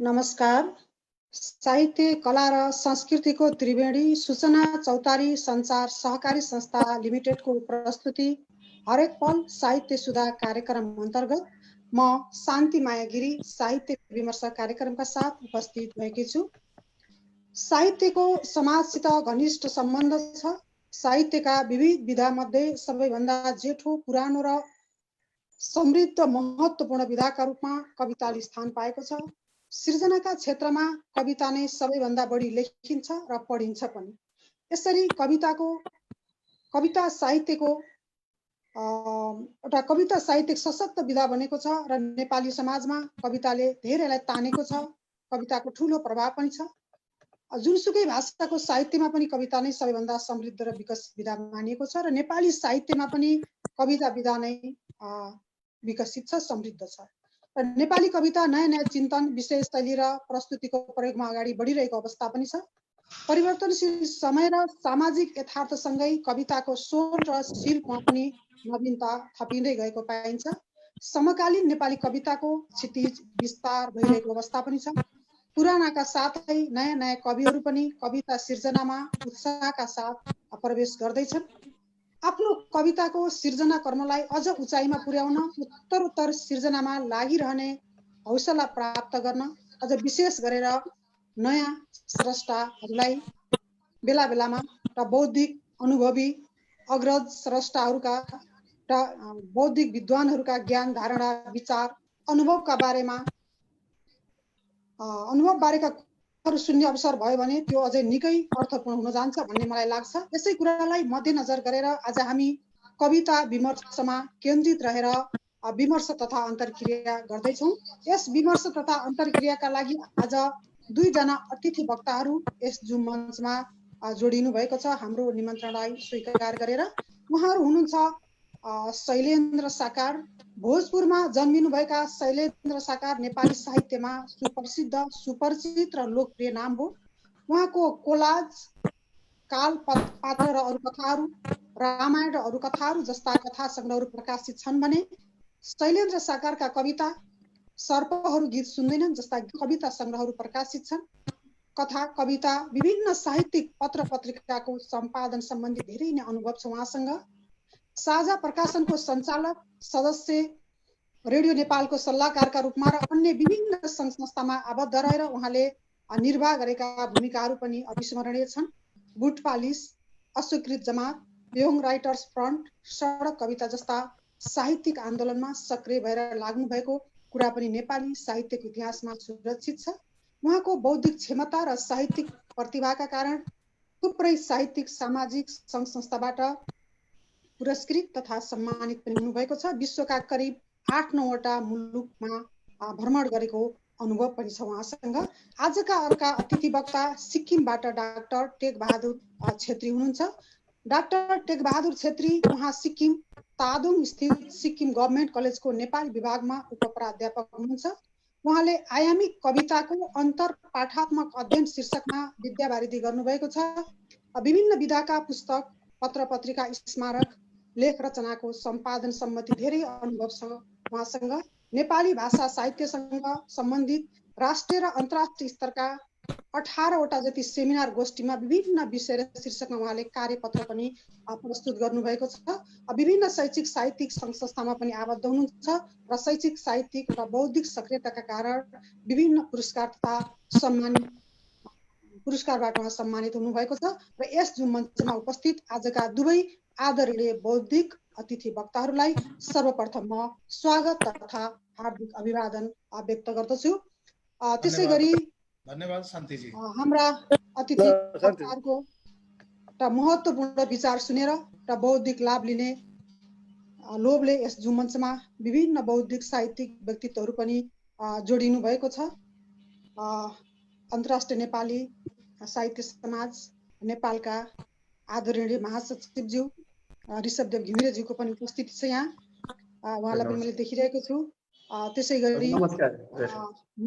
नमस्कार। साहित्य, कला र संस्कृतिको त्रिवेणी सूचना चौतारी सञ्चार सहकारी संस्था लिमिटेडको प्रस्तुति हरेक पल साहित्य सुधा कार्यक्रम अन्तर्गत म शान्ति माया गिरी साहित्य विमर्श कार्यक्रमका साथ उपस्थित भएकी छु। साहित्यको समाजसित घनिष्ठ सम्बन्ध छ। साहित्यका विविध विधामध्ये सबैभन्दा जेठो, पुरानो र समृद्ध महत्त्वपूर्ण विधाका रूपमा कविताले स्थान पाएको छ। सृजनाका क्षेत्रमा कविता नै सबैभन्दा बढी लेखिन्छ र पढिन्छ पनि। यसरी कविता साहित्यको एउटा कविता साहित्यिक सशक्त विधा बनेको छ र नेपाली समाजमा कविताले धेरैलाई तानेको छ। कविताको ठूलो प्रभाव पनि छ। जुनसुकै भाषाको साहित्यमा पनि कविता नै सबैभन्दा समृद्ध र विकसित विधा मानिएको छ र नेपाली साहित्यमा पनि कविता विधा नै विकसित छ, समृद्ध छ। र नेपाली कविता नयाँ नयाँ चिन्तन, विषय शैली र प्रस्तुतिको प्रयोगमा अगाडि बढिरहेको अवस्था पनि छ। परिवर्तनशील समय र सामाजिक यथार्थसँगै कविताको स्वर र शिल्पमा पनि नवीनता थपिँदै गएको पाइन्छ। समकालीन नेपाली कविताको क्षितिज विस्तार भइरहेको अवस्था पनि छ। पुरानाका साथै नयाँ नयाँ कविहरू पनि कविता सिर्जनामा उत्साहका साथ प्रवेश गर्दैछन्। आफ्नो कविताको सिर्जना कर्मलाई अझ उचाइमा पुर्याउन, उत्तरोत्तर सिर्जनामा लागिरहने हौसला प्राप्त गर्न, अझ विशेष गरेर नयाँ स्रष्टाहरूलाई बेला बेलामा र बौद्धिक अनुभवी अग्रज स्रष्टाहरूका र बौद्धिक विद्वानहरूका ज्ञान, धारणा, विचार, अनुभव बारेका सुन्ने अवसर भयो भने त्यो अझै निकै अर्थपूर्ण हुन जान्छ भन्ने मलाई लाग्छ। यसै कुरालाई मध्यनजर गरेर आज हामी कविता विमर्शमा केन्द्रित रहेर विमर्श तथा अन्तर्क्रिया गर्दैछौँ। यस विमर्श तथा अन्तर्क्रियाका लागि आज दुईजना अतिथि वक्ताहरू यस जुम मञ्चमा जोडिनु भएको छ हाम्रो निमन्त्रणलाई स्वीकार गरेर। उहाँहरू हुनुहुन्छ शैलेन्द्र साकार। भोजपुरमा जन्मिनुभएका शैलेन्द्र साकार नेपाली साहित्यमा सुप्रसिद्ध, सुपरिचित र लोकप्रिय नाम हो। उहाँको कोलाज, काल पात्र र अरू कथाहरू, रामायण र अरू कथाहरू जस्ता कथा सङ्ग्रहहरू प्रकाशित छन् भने शैलेन्द्र साकारका कविता सर्पहरू गीत सुन्दैनन् जस्ता कविता सङ्ग्रहहरू प्रकाशित छन्। कथा, कविता, विभिन्न साहित्यिक पत्र पत्रिकाको सम्पादन सम्बन्धी धेरै नै अनुभव छ उहाँसँग। साझा प्रकाशनको सञ्चालक, सदस्य, रेडियो नेपालको सल्लाहकारका रूपमा र अन्य विभिन्न सङ्घ संस्थामा आबद्ध रहेर उहाँले निर्वाह गरेका भूमिकाहरू पनि अविस्मरणीय छन्। बुट पालिस, अस्वीकृत जमात, योङ राइटर्स फ्रन्ट, सडक कविता जस्ता साहित्यिक आन्दोलनमा सक्रिय भएर लाग्नु भएको कुरा पनि नेपाली साहित्यको इतिहासमा सुरक्षित छ। उहाँको बौद्धिक क्षमता र साहित्यिक प्रतिभाका कारण थुप्रै साहित्यिक, सामाजिक सङ्घ संस्थाबाट पुरस्कृत तथा सम्मानित पनि हुनुभएको छ। विश्वका करिब 8-9वटा मुलुकमा भ्रमण गरेको अनुभव पनि छ उहाँसँग। आजका अर्का अतिथि वक्ता सिक्किमबाट डाक्टर टेकबहादुर छेत्री हुनुहुन्छ। डाक्टर टेकबहादुर छेत्री उहाँ सिक्किम तादोङ स्थित सिक्किम गभर्मेन्ट कलेजको नेपाली विभागमा उपप्राध्यापक हुनुहुन्छ। उहाँले आयामिक कविताको अन्तर पाठात्मक अध्ययन शीर्षकमा विद्यावारिधि गर्नुभएको छ। विभिन्न विधाका पुस्तक, पत्र पत्रिका, स्मारक, लेख रचनाको सम्पादन सम्बन्धी धेरै अनुभव छ उहाँसँग। नेपाली भाषा साहित्यसँग सम्बन्धित राष्ट्रिय र अन्तर्राष्ट्रिय स्तरका 18वटा जति सेमिनार गोष्ठीमा विभिन्न विषय र शीर्षकमा उहाँले कार्यपत्र पनि प्रस्तुत गर्नुभएको छ। विभिन्न शैक्षिक साहित्यिक सङ्घ संस्थामा पनि आबद्ध हुनुहुन्छ र शैक्षिक, साहित्यिक र बौद्धिक सक्रियताका कारण विभिन्न पुरस्कार तथा पुरस्कारबाट उहाँ सम्मानित हुनुभएको छ। र यस जुम मञ्चमा उपस्थित आजका दुवै आदरणीय बौद्धिक अतिथि वक्ताहरूलाई सर्वप्रथम म स्वागत तथा हार्दिक अभिवादन व्यक्त गर्दछु। त्यसै गरी धन्यवाद शान्तिजी। हाम्रा अतिथि वक्ताहरूको एउटा महत्त्वपूर्ण विचार सुनेर र बौद्धिक लाभ लिने लोभले यस जुम मञ्चमा विभिन्न बौद्धिक साहित्यिक व्यक्तित्वहरू पनि जोडिनु भएको छ। अन्तर्राष्ट्रिय नेपाली साहित्य समाज नेपालका आदरणीय महासचिवज्यू ऋषभदेव घिमिरेज्यूको पनि उपस्थिति छ यहाँ। उहाँलाई पनि मैले देखिरहेको छु। त्यसै गरी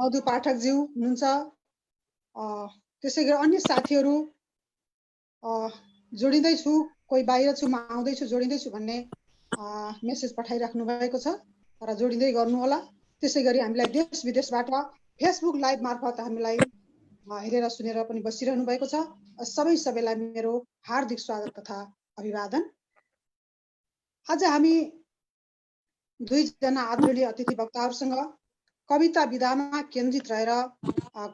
मधु पाठकज्यू हुनुहुन्छ। त्यसै गरी अन्य साथीहरू जोडिँदैछु, कोही बाहिर छु म आउँदैछु, जोडिँदैछु भन्ने मेसेज पठाइराख्नु भएको छ र जोडिँदै गर्नुहोला। त्यसै गरी हामीलाई देश विदेशबाट फेसबुक लाइभ मार्फत हामीलाई हेरेर सुनेर पनि बसिरहनु भएको छ। सबैलाई मेरो हार्दिक स्वागत तथा अभिवादन। आज हामी दुईजना आदरणीय अतिथि वक्ताहरूसँग कविता विधामा केन्द्रित रहेर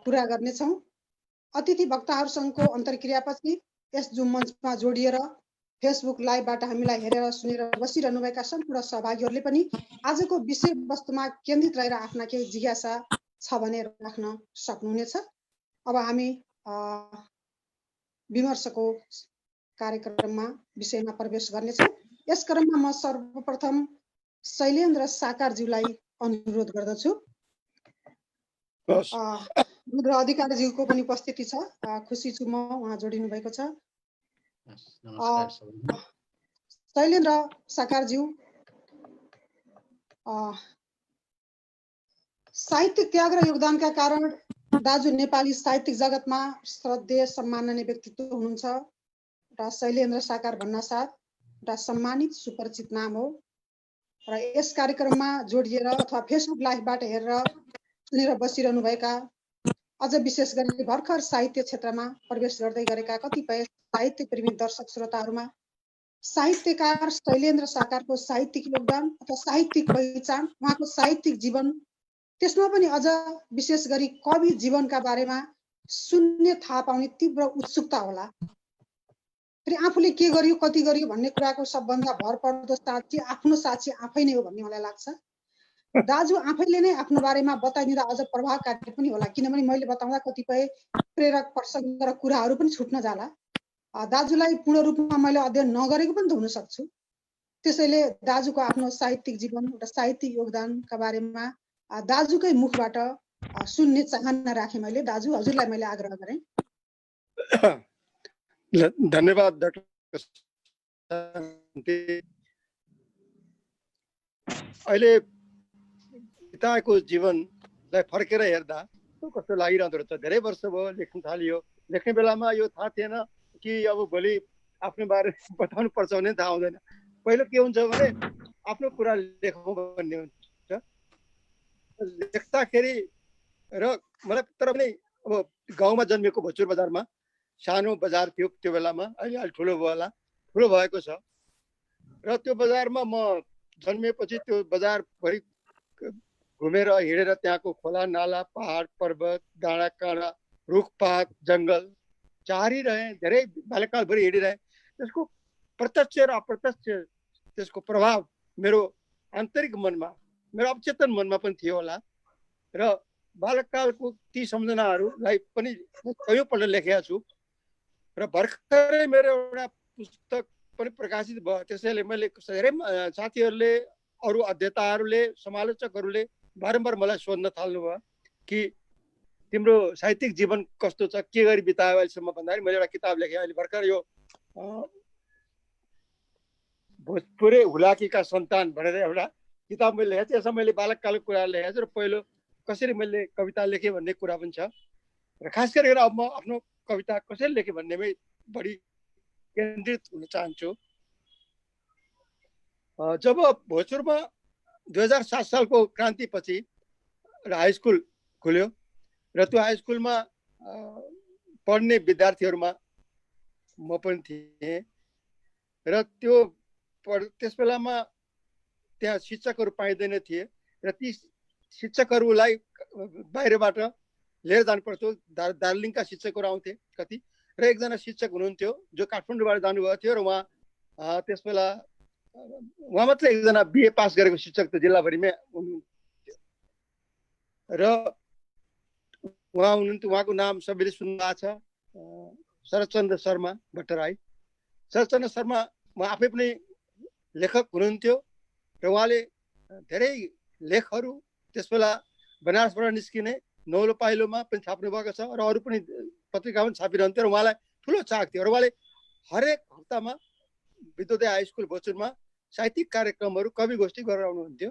कुरा गर्नेछौँ। अतिथि वक्ताहरूसँगको अन्तर्क्रियापछि यस जुम मञ्चमा जोडिएर फेसबुक लाइभबाट हामीलाई हेरेर सुनेर बसिरहनुभएका सम्पूर्ण सहभागीहरूले पनि आजको विषयवस्तुमा केन्द्रित रहेर आफ्ना केही जिज्ञासा छ भने राख्न सक्नुहुनेछ। अब हामी विमर्शको कार्यक्रममा विषयमा प्रवेश गर्नेछौँ। यस क्रममा म सर्वप्रथम शैलेन्द्र साकारज्यूलाई अनुरोध गर्दछु। रुद्र अधिकारीज्यूको पनि उपस्थिति छ, खुसी छु म उहाँ जोडिनु भएको छ। शैलेन्द्र साकारज्यू साहित्यिक त्याग र योगदानका कारण दाजु नेपाली साहित्यिक जगतमा श्रद्धेय सम्माननीय व्यक्तित्व हुनुहुन्छ। र शैलेन्द्र साकार भन्नासाथ एउटा सम्मानित सुपरिचित नाम हो। र यस कार्यक्रममा जोडिएर अथवा फेसबुक लाइभबाट हेरेर सुनेर बसिरहनुभएका अझ विशेष गरी भर्खर साहित्य क्षेत्रमा प्रवेश गर्दै गरेका कतिपय साहित्य प्रेमी दर्शक श्रोताहरूमा साहित्यकार शैलेन्द्र साकारको साहित्यिक योगदान अथवा साहित्यिक पहिचान, उहाँको साहित्यिक जीवन, त्यसमा पनि अझ विशेष गरी कवि जीवनका बारेमा सुन्ने थाहा पाउने तीव्र उत्सुकता होला। फेरि आफूले के गर्यो कति गर्यो भन्ने कुराको सबभन्दा भरपर्दो साक्षी आफ्नो साक्षी आफै नै हो भन्ने मलाई लाग्छ। दाजु आफैले नै आफ्नो बारेमा बताइदिँदा अझ प्रभावकारी पनि होला, किनभने मैले बताउँदा कतिपय प्रेरक प्रसङ्ग र कुराहरू पनि छुट्न जाला। दाजुलाई पूर्ण रूपमा मैले अध्ययन नगरेको पनि त हुन सक्छु। त्यसैले दाजुको आफ्नो साहित्यिक जीवन र साहित्यिक योगदानका बारेमा दाजुकै मुखबाट सुन्ने चाहना राखेँ मैले। दाजु हजुरलाई मैले आग्रह गरेँ। धन्यवाद डाक्टर। अहिले पिताको जीवनलाई फर्केर हेर्दा कस्तो लागिरहँदो रहेछ। धेरै वर्ष भयो लेख्न थालियो, लेख्ने बेलामा यो थाहा थिएन कि अब भोलि आफ्नो बारे बताउनु पर्छ भने थाहा हुँदैन। पहिलो के हुन्छ भने आफ्नो कुरा लेखौँ भन्ने हुन्छ लेख्दाखेरि। र मलाई तर पनि अब गाउँमा जन्मेको भोजपुर बजारमा सानो बजार थियो त्यो बेलामा, अहिले ठुलो भयो होला, ठुलो भएको छ। र त्यो बजारमा म जन्मेपछि त्यो बजारभरि घुमेर हिँडेर त्यहाँको खोला नाला पहाड पर्वत डाँडा काँडा रुखपात जङ्गल चारिरहेँ। धेरै बाल्यकालभरि हिँडिरहेँ। त्यसको प्रत्यक्ष र अप्रत्यक्ष त्यसको प्रभाव मेरो आन्तरिक मनमा, मेरो अवचेतन मनमा पनि थियो होला। र बाल्यकालको ती सम्झनाहरूलाई पनि कयौँपल्ट लेखेका छु। र भर्खरै मेरो एउटा पुस्तक पनि प्रकाशित भयो। त्यसैले मैले धेरै साथीहरूले, अरू अध्येताहरूले, समालोचकहरूले बारम्बार मलाई सोध्न थाल्नुभयो कि तिम्रो साहित्यिक जीवन कस्तो छ, के गरी बितायो अहिलेसम्म भन्दाखेरि मैले एउटा किताब लेखेँ। अहिले भर्खर यो भोजपुरे हुलाकीका सन्तान भनेर एउटा किताब मैले लेखेको छु। यसमा मैले बालककालको कुरा लेखेको छु र पहिलो कसरी मैले कविता लेखेँ भन्ने कुरा पनि छ। र खास गरेर अब म आफ्नो कविता कसरी लेखेँ भन्नेमै बढी केन्द्रित हुन चाहन्छु। जब भोजपुरमा 2007 सालको क्रान्तिपछि र हाई स्कुल खुल्यो र त्यो हाई स्कुलमा पढ्ने विद्यार्थीहरूमा म पनि थिएँ। र त्यस बेलामा त्यहाँ शिक्षकहरू पाइँदैन थिए र ती शिक्षकहरूलाई बाहिरबाट लिएर जानुपर्थ्यो। दार्जिलिङका शिक्षकहरू आउँथे कति, र एकजना शिक्षक हुनुहुन्थ्यो जो काठमाडौँबाट जानुभएको थियो। र उहाँ त्यस बेला उहाँ मात्र एकजना बिए पास गरेको शिक्षक त जिल्लाभरिमै हुनुहुन्थ्यो। र उहाँ हुनुहुन्थ्यो, उहाँको नाम सबैले सुन्नुभएको छ, शरदचन्द्र शर्मा भट्टराई। शरदचन्द्र शर्मा म आफै पनि लेखक हुनुहुन्थ्यो र उहाँले धेरै लेखहरू त्यस बेला बनारसबाट निस्किने नौलो पाइलोमा पनि छाप्नु भएको छ र अरू पनि पत्रिकामा पनि छापिरहन्थ्यो। र उहाँलाई ठुलो चाख थियो र उहाँले हरेक हप्तामा विद्योदय हाई स्कुल भोजपुरमा साहित्यिक कार्यक्रमहरू, कवि गोष्ठी गरेर आउनुहुन्थ्यो।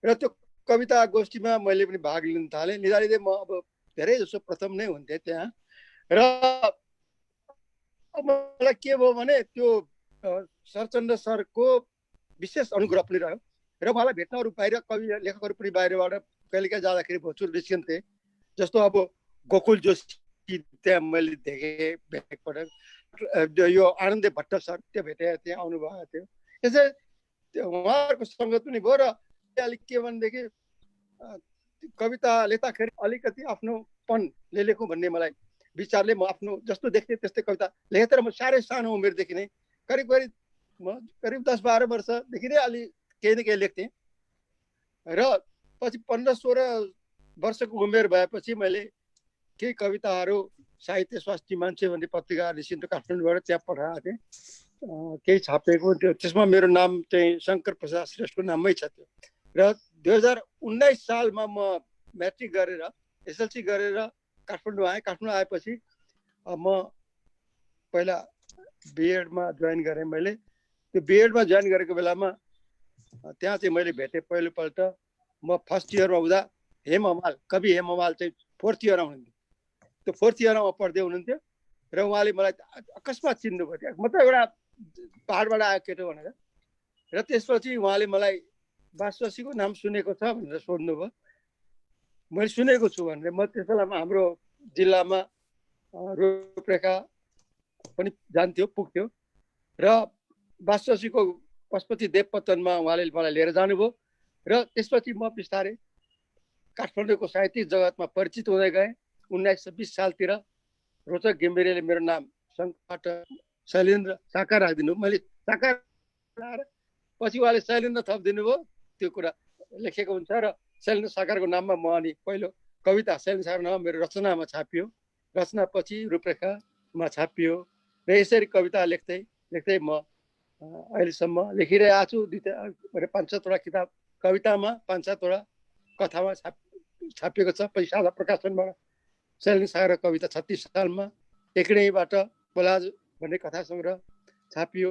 र त्यो कविता गोष्ठीमा मैले पनि भाग लिन थालेँ। लिँदा म अब धेरै जसो प्रथम नै हुन्थेँ त्यहाँ। र मलाई के भयो भने त्यो शरदचन्द्र सरको विशेष अनुग्रह पनि रह्यो। र उहाँलाई भेट्न अरू बाहिर कवि लेखकहरू पनि बाहिरबाट कहिलेकाहीँ जाँदाखेरि भोजपुर निस्किन्थे। जस्तो अब गोकुल जोशी त्यहाँ मैले देखेँ एकपटक, यो आनन्द भट्ट सर त्यो भेटेँ, त्यहाँ आउनुभएको थियो। त्यसै उहाँहरूको सङ्गत पनि भयो र अलिक के भनेदेखि कविता लेख्दाखेरि अलिकति आफ्नोपन लेखेको भन्ने मलाई विचारले म आफ्नो जस्तो देख्थेँ त्यस्तै कविता लेखेँ। तर म साह्रै सानो उमेरदेखि नै करिब 10-12 वर्षदेखि नै अलि केही न केही लेख्थेँ र पछि 15-16 वर्षको उमेर भएपछि मैले केही कविताहरू साहित्य स्वास्थ्य मान्छे भन्ने पत्रिका निश्चिन्त काठमाडौँबाट त्यहाँ पठाएको थिएँ, केही छापेको थियो। त्यसमा मेरो नाम चाहिँ शङ्कर प्रसाद श्रेष्ठको नाममै छ त्यो। र 2019 सालमा म म्याट्रिक गरेर एसएलसी गरेर काठमाडौँ आएँ। काठमाडौँ आएपछि म पहिला बिएडमा जोइन गरेँ। मैले त्यो बिएडमा जोइन गरेको बेलामा त्यहाँ चाहिँ मैले भेटेँ पहिलोपल्ट। म फर्स्ट इयरमा हुँदा हेम हमाल, कवि हेम हमाल चाहिँ 4th इयरमा हुनुहुन्थ्यो। त्यो 4th इयरमा पढ्दै हुनुहुन्थ्यो र उहाँले मलाई अकस्मात चिन्नुभयो। त्यहाँ म त एउटा पहाडबाट आएको केटो भनेर। र त्यसपछि उहाँले मलाई बासवासीको नाम सुनेको छ भनेर सोध्नुभयो। मैले सुनेको छु भनेर म त्यस बेलामा हाम्रो जिल्लामा रूपरेखा पनि जान्थ्यो, पुग्थ्यो र बासवासीको पशुपति देवपतनमा उहाँले मलाई लिएर जानुभयो। र त्यसपछि म बिस्तारै काठमाडौँको साहित्यिक जगतमा परिचित हुँदै गएँ। 1920 सालतिर रोचक घिमिरेले मेरो नाम सङ्घबाट शैलेन्द्र साकार राखिदिनु। मैले साकार लाएर पछि उहाँले शैलेन्द्र थपिदिनु भयो। त्यो कुरा लेखेको हुन्छ र शैलेन्द्र साकारको नाममा म अनि पहिलो कविता शैलेन्द्र साकारको नाममा मेरो रचनामा छापियो। रचना पछि रूपरेखामा छापियो र यसरी कविता लेख्दै लेख्दै म अहिलेसम्म लेखिरहेको छु। 5-7वटा किताब कवितामा, 5-7वटा कथामा छापिएको छ। पछि साझा प्रकाशनबाट शैलेन्द्र सागर कविता 36 सालमा एकडैबाट कोलाज भन्ने कथा सङ्ग्रह छापियो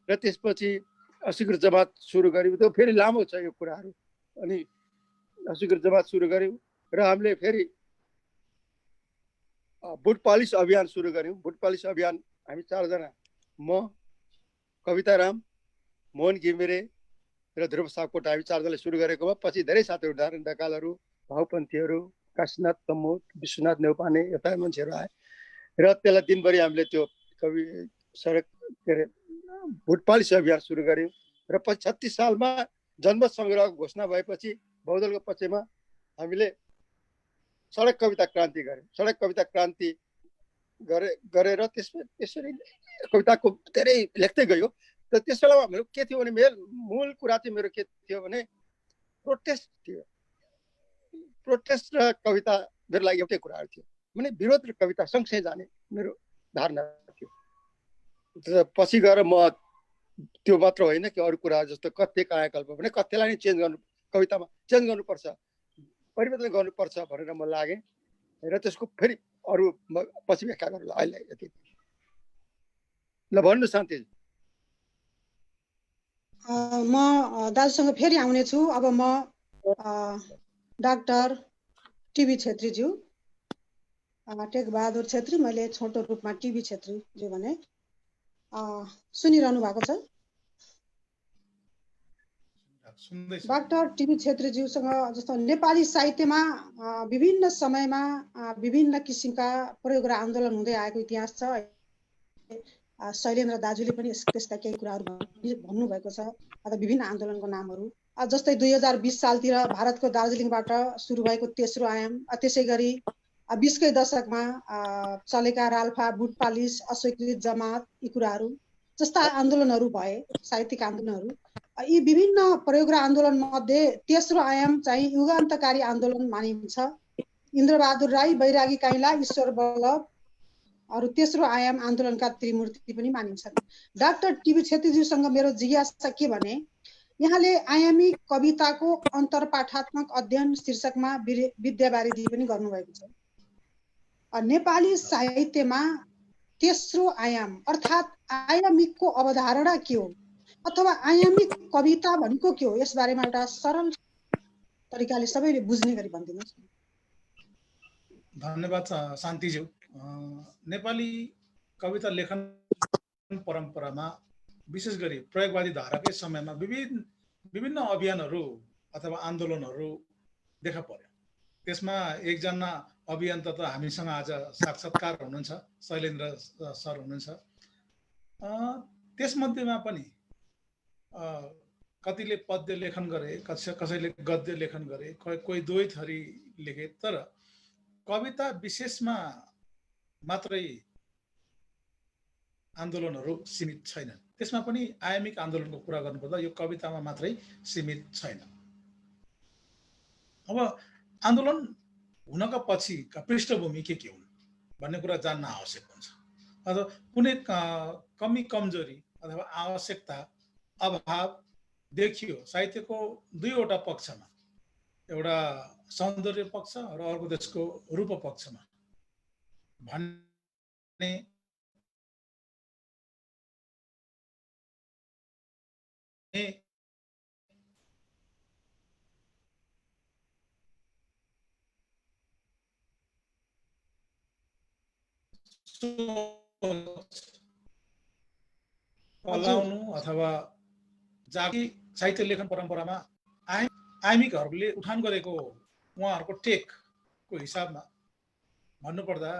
र त्यसपछि अस्वीकृत जमात सुरु गर्यो। त्यो फेरि लामो छ यो कुराहरू। अनि अस्वीकृत जमात सुरु गर्यौँ र हामीले फेरि बुट पालिस अभियान सुरु गऱ्यौँ। बुट पालिस अभियान हामी 4 जना, म, कविताराम, मोहन घिमिरे र ध्रुव सापकोटा, हामी 4 जनाले सुरु गरेकोमा पछि धेरै साथीहरू, नारायण ढकालहरू, भाउपन्थीहरू, काशीनाथ तमोट, विश्वनाथ नेउपाने, यता मान्छेहरू आए र त्यसलाई दिनभरि हामीले त्यो कवि सडक के अरे बुट पालिस अभियान सुरु गऱ्यौँ र पछि 36 सालमा जनमत सङ्ग्रहको घोषणा भएपछि बहुदलको पक्षमा हामीले सडक कविता क्रान्ति गऱ्यौँ। सडक कविता क्रान्ति गरेर त्यसरी कविताको धेरै लेख्दै गयो। र त्यस बेलामा मेरो के थियो भने मूल कुरा चाहिँ मेरो के थियो भने प्रोटेस्ट थियो। प्रोटेस्ट र कविता मेरो लागि एउटै कुराहरू थियो भने विरोध र कविता सँगसँगै जाने मेरो धारणा थियो। पछि गएर म त्यो मात्र होइन कि अरू कुरा जस्तो कथ्य कायाकल्प भने कथ्यलाई नै चेन्ज गर्नु, कवितामा चेन्ज गर्नुपर्छ, परिवर्तन गर्नुपर्छ भनेर म लागेँ र त्यसको फेरि अरू पछि व्याख्या गर्नु अहिले यति। ल भन्नु शान्ति। म दाजुसँग फेरि आउने छु। अब म डाक्टर टिबी छेत्रीज्यू, टेकबहादुर छेत्री, मैले छोटो रूपमा टिबी छेत्रीज्यू भने, सुनिरहनु भएको छ? डाक्टर टिबी छेत्रीज्यूसँग जस्तो नेपाली साहित्यमा विभिन्न समयमा विभिन्न किसिमका प्रयोग र आन्दोलन हुँदै आएको इतिहास छ। शैलेन्द्र दाजुले पनि त्यसका केही कुराहरू भन्नुभएको छ, अथवा विभिन्न आन्दोलनको नामहरू। जस्तै 2020 सालतिर भारतको दार्जिलिङबाट सुरु भएको तेस्रो आयाम, त्यसै गरी 20कै दशकमा चलेका राल्फा, बुट पालिस, अस्वीकृत जमात, यी कुराहरू जस्ता आन्दोलनहरू भए, साहित्यिक आन्दोलनहरू। यी विभिन्न प्रयोग र आन्दोलन मध्ये तेस्रो आयाम चाहिँ युगान्तकारी आन्दोलन मानिन्छ। इन्द्रबहादुर राई, बैरागी काइला, ईश्वर बल्लभ अरू तेस्रो आयाम आन्दोलनका त्रिमूर्ति पनि मानिन्छन्। डाक्टर टिबी छेत्रीज्यूसँग मेरो जिज्ञासा के भने, यहाँले आयामी कविताको अन्तर्पाठात्मक अध्ययन शीर्षकमा विद्यावारिधि पनि गर्नुभएको छ। नेपाली साहित्यमा तेस्रो आयाम अर्थात् आयामिकको अवधारणा के हो, अथवा आयामिक कविता भनेको के हो, यस बारेमा एउटा सरल तरिकाले सबैले बुझ्ने गरी भनिदिनुहोस्। धन्यवाद शान्तिज्यू। नेपाली कविता लेखन परम्परामा विशेष गरी प्रयोगवादी धाराकै समयमा विभिन्न अभियानहरू अथवा आन्दोलनहरू देखा पर्यो। त्यसमा एकजना अभियन्ता त हामीसँग आज साक्षात्कार हुनुहुन्छ, शैलेन्द्र सर हुनुहुन्छ। त्यसमध्येमा पनि कतिले पद्य लेखन गरे, कसैले गद्य लेखन गरे, कोही दुवै थरी लेखे। तर कविता विशेषमा मात्रै आन्दोलनहरू सीमित छैनन्। त्यसमा पनि आयामिक आन्दोलनको कुरा गर्नुपर्दा यो कवितामा मात्रै सीमित छैन। अब आन्दोलन हुनका पछिका पृष्ठभूमि के हुन् भन्ने कुरा जान्न आवश्यक हुन्छ। अथवा कुनै कमी कमजोरी अथवा आवश्यकता अभाव देखियो साहित्यको दुईवटा पक्षमा, एउटा सौन्दर्य पक्ष र अर्को त्यसको रूप पक्षमा भन्ने पलाउनु अथवा जाति साहित्य लेखन परम्परामा आयामिकहरूले उठान गरेको उहाँहरूको टेकको हिसाबमा भन्नुपर्दा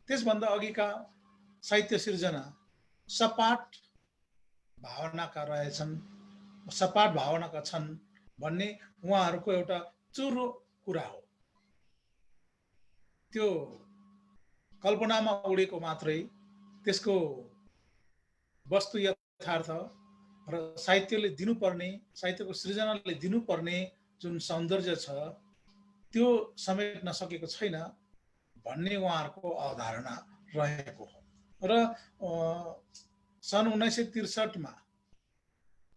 त्यसभन्दा अघिका साहित्य सिर्जना सपाट भावनाका रहेछन्, सपाट भावनाका छन् भन्ने उहाँहरूको एउटा चुरो कुरा हो। त्यो कल्पनामा उडेको मात्रै, त्यसको वस्तु यथार्थ र साहित्यले दिनुपर्ने, साहित्यको सृजनाले दिनुपर्ने जुन सौन्दर्य छ त्यो समेट्न सकेको छैन भन्ने उहाँहरूको अवधारणा रहेको हो। र सन् 1963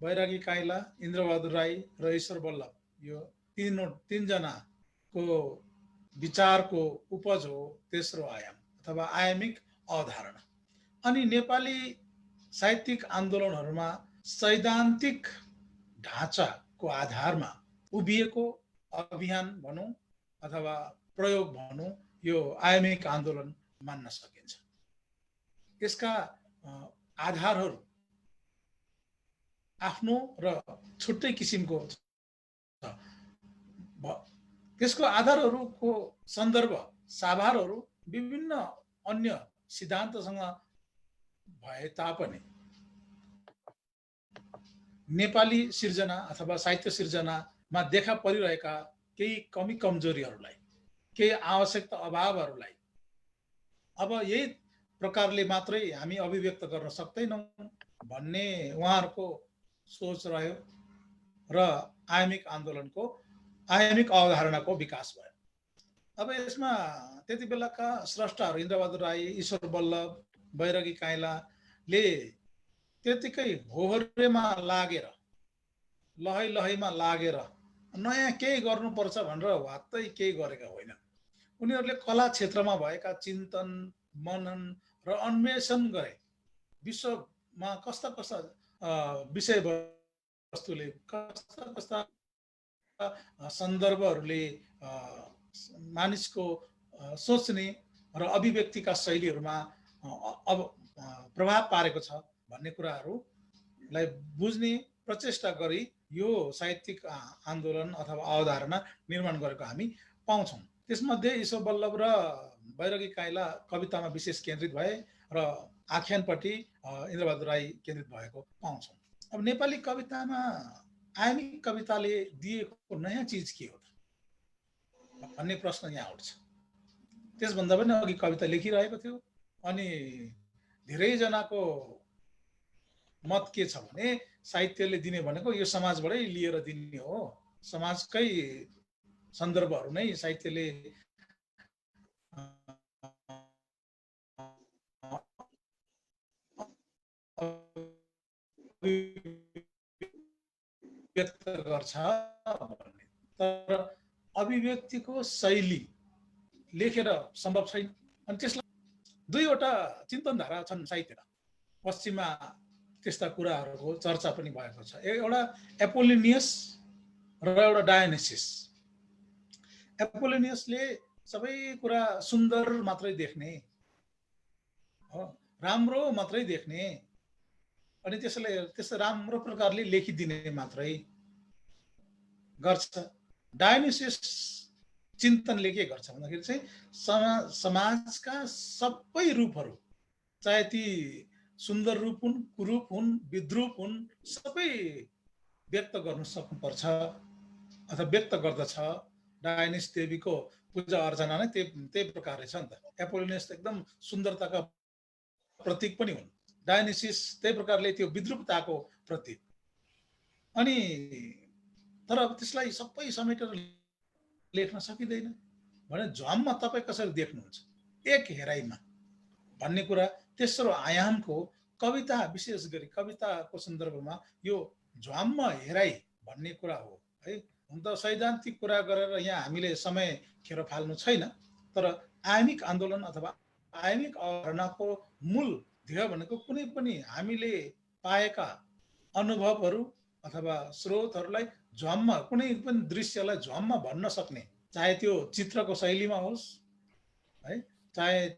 बैरागी काइला, इन्द्रबहादुर राई र ईश्वर बल्लभ यो तीनजनाको विचारको उपज हो तेस्रो आयाम अथवा आयामिक अवधारणा। अनि नेपाली साहित्यिक आन्दोलनहरूमा सैद्धान्तिक ढाँचाको आधारमा उभिएको अभियान भनौँ अथवा प्रयोग भनौँ, यो आयामिक आन्दोलन मान्न सकिन्छ। यसका आधारहरू आफ्नो र छुट्टै किसिमको छ। त्यसको आधारहरूको सन्दर्भ साभारहरू विभिन्न अन्य सिद्धान्तसँग भए तापनि नेपाली सिर्जना अथवा साहित्य सिर्जनामा देखा परिरहेका केही कमी कमजोरीहरूलाई, केही आवश्यकता अभावहरूलाई अब यही प्रकारले मात्रै हामी अभिव्यक्त गर्न सक्दैनौँ भन्ने उहाँहरूको सोच रह्यो र आयामिक आन्दोलनको, आयामिक अवधारणाको विकास भयो। अब यसमा त्यति बेलाका स्रष्टाहरू इन्द्रबहादुर राई, ईश्वर बल्लभ, बैरागी काइलाले त्यतिकै होहरेमा लागेर, लहै लहैमा लागेर नयाँ केही गर्नुपर्छ भनेर वात्तै केही गरेका होइनन्। उनीहरूले कला क्षेत्रमा भएका चिन्तन, मनन र अन्वेषण गरे। विश्वमा कस्ता कस्ता विषयवस्तुले, कस्ता कस्ता सन्दर्भहरूले मानिसको सोच्ने र अभिव्यक्तिका शैलीहरूमा अब प्रभाव पारेको छ भन्ने कुराहरूलाई बुझ्ने प्रचेष्टा गरी यो साहित्यिक आन्दोलन अथवा अवधारणा निर्माण गरेको हामी पाउँछौँ। त्यसमध्ये ईश्वर बल्लभ र बैरागी काइला कवितामा विशेष केन्द्रित भए र आख्यानपट्टि इन्द्रबहादुर राई केन्द्रित भएको पाउँछौँ। अब नेपाली कवितामा आयामिक कविताले दिएको नयाँ चिज के हो भन्ने प्रश्न यहाँ उठ्छ। त्यसभन्दा पनि अघि कविता लेखिरहेको थियो अनि धेरैजनाको मत के छ भने साहित्यले दिने भनेको यो समाजबाटै लिएर दिने हो, समाजकै सन्दर्भहरू नै साहित्यले व्यक्त गर्छ भन्ने। तर अभिव्यक्तिको शैली लेखेर सम्भव छैन। अनि त्यसलाई दुईवटा चिन्तनधारा छन् साहित्यमा। पश्चिममा त्यस्ता कुराहरूको चर्चा पनि भएको छ। एउटा एपोलिनियस र एउटा डायोनिसिस। एपोलिनियसले सबै कुरा सुन्दर मात्रै देख्ने हो, राम्रो मात्रै देख्ने अनि त्यसलाई राम्रो प्रकारले लेखिदिने मात्रै गर्छ। डायोनिसिस चिन्तनले के गर्छ भन्दाखेरि चाहिँ समाजका सबै रूपहरू, चाहे ती सुन्दर रूप हुन्, कुरूप हुन्, विद्रूप हुन्, सबै व्यक्त गर्न सक्नुपर्छ अथवा व्यक्त गर्दछ। डायनिस देवीको पूजा अर्चना नै त्यही प्रकारले छ नि त। एपोलिनियस एकदम सुन्दरताका प्रतीक पनि हुन्, डायनिसिस त्यही प्रकारले त्यो विद्रूपताको प्रतीक। अनि तर अब त्यसलाई सबै समेटेर लेख्न सकिँदैन भने झ्वाममा तपाईँ कसरी देख्नुहुन्छ एक हेराइमा भन्ने कुरा। तेस्रो आयामको कविता, विशेष गरी कविताको सन्दर्भमा यो झ्वाममा हेराइ भन्ने कुरा हो है। हुन त सैद्धान्तिक कुरा गरेर यहाँ हामीले समय खेर फाल्नु छैन, तर आयामिक आन्दोलन अथवा आयामिक अवधारणाको मूल ध्येय भनेको कुनै पनि हामीले पाएका अनुभवहरू अथवा स्रोतहरूलाई झ्वाममा, कुनै पनि दृश्यलाई झ्वाममा भन्न सक्ने, चाहे त्यो चित्रको शैलीमा होस् है, चाहे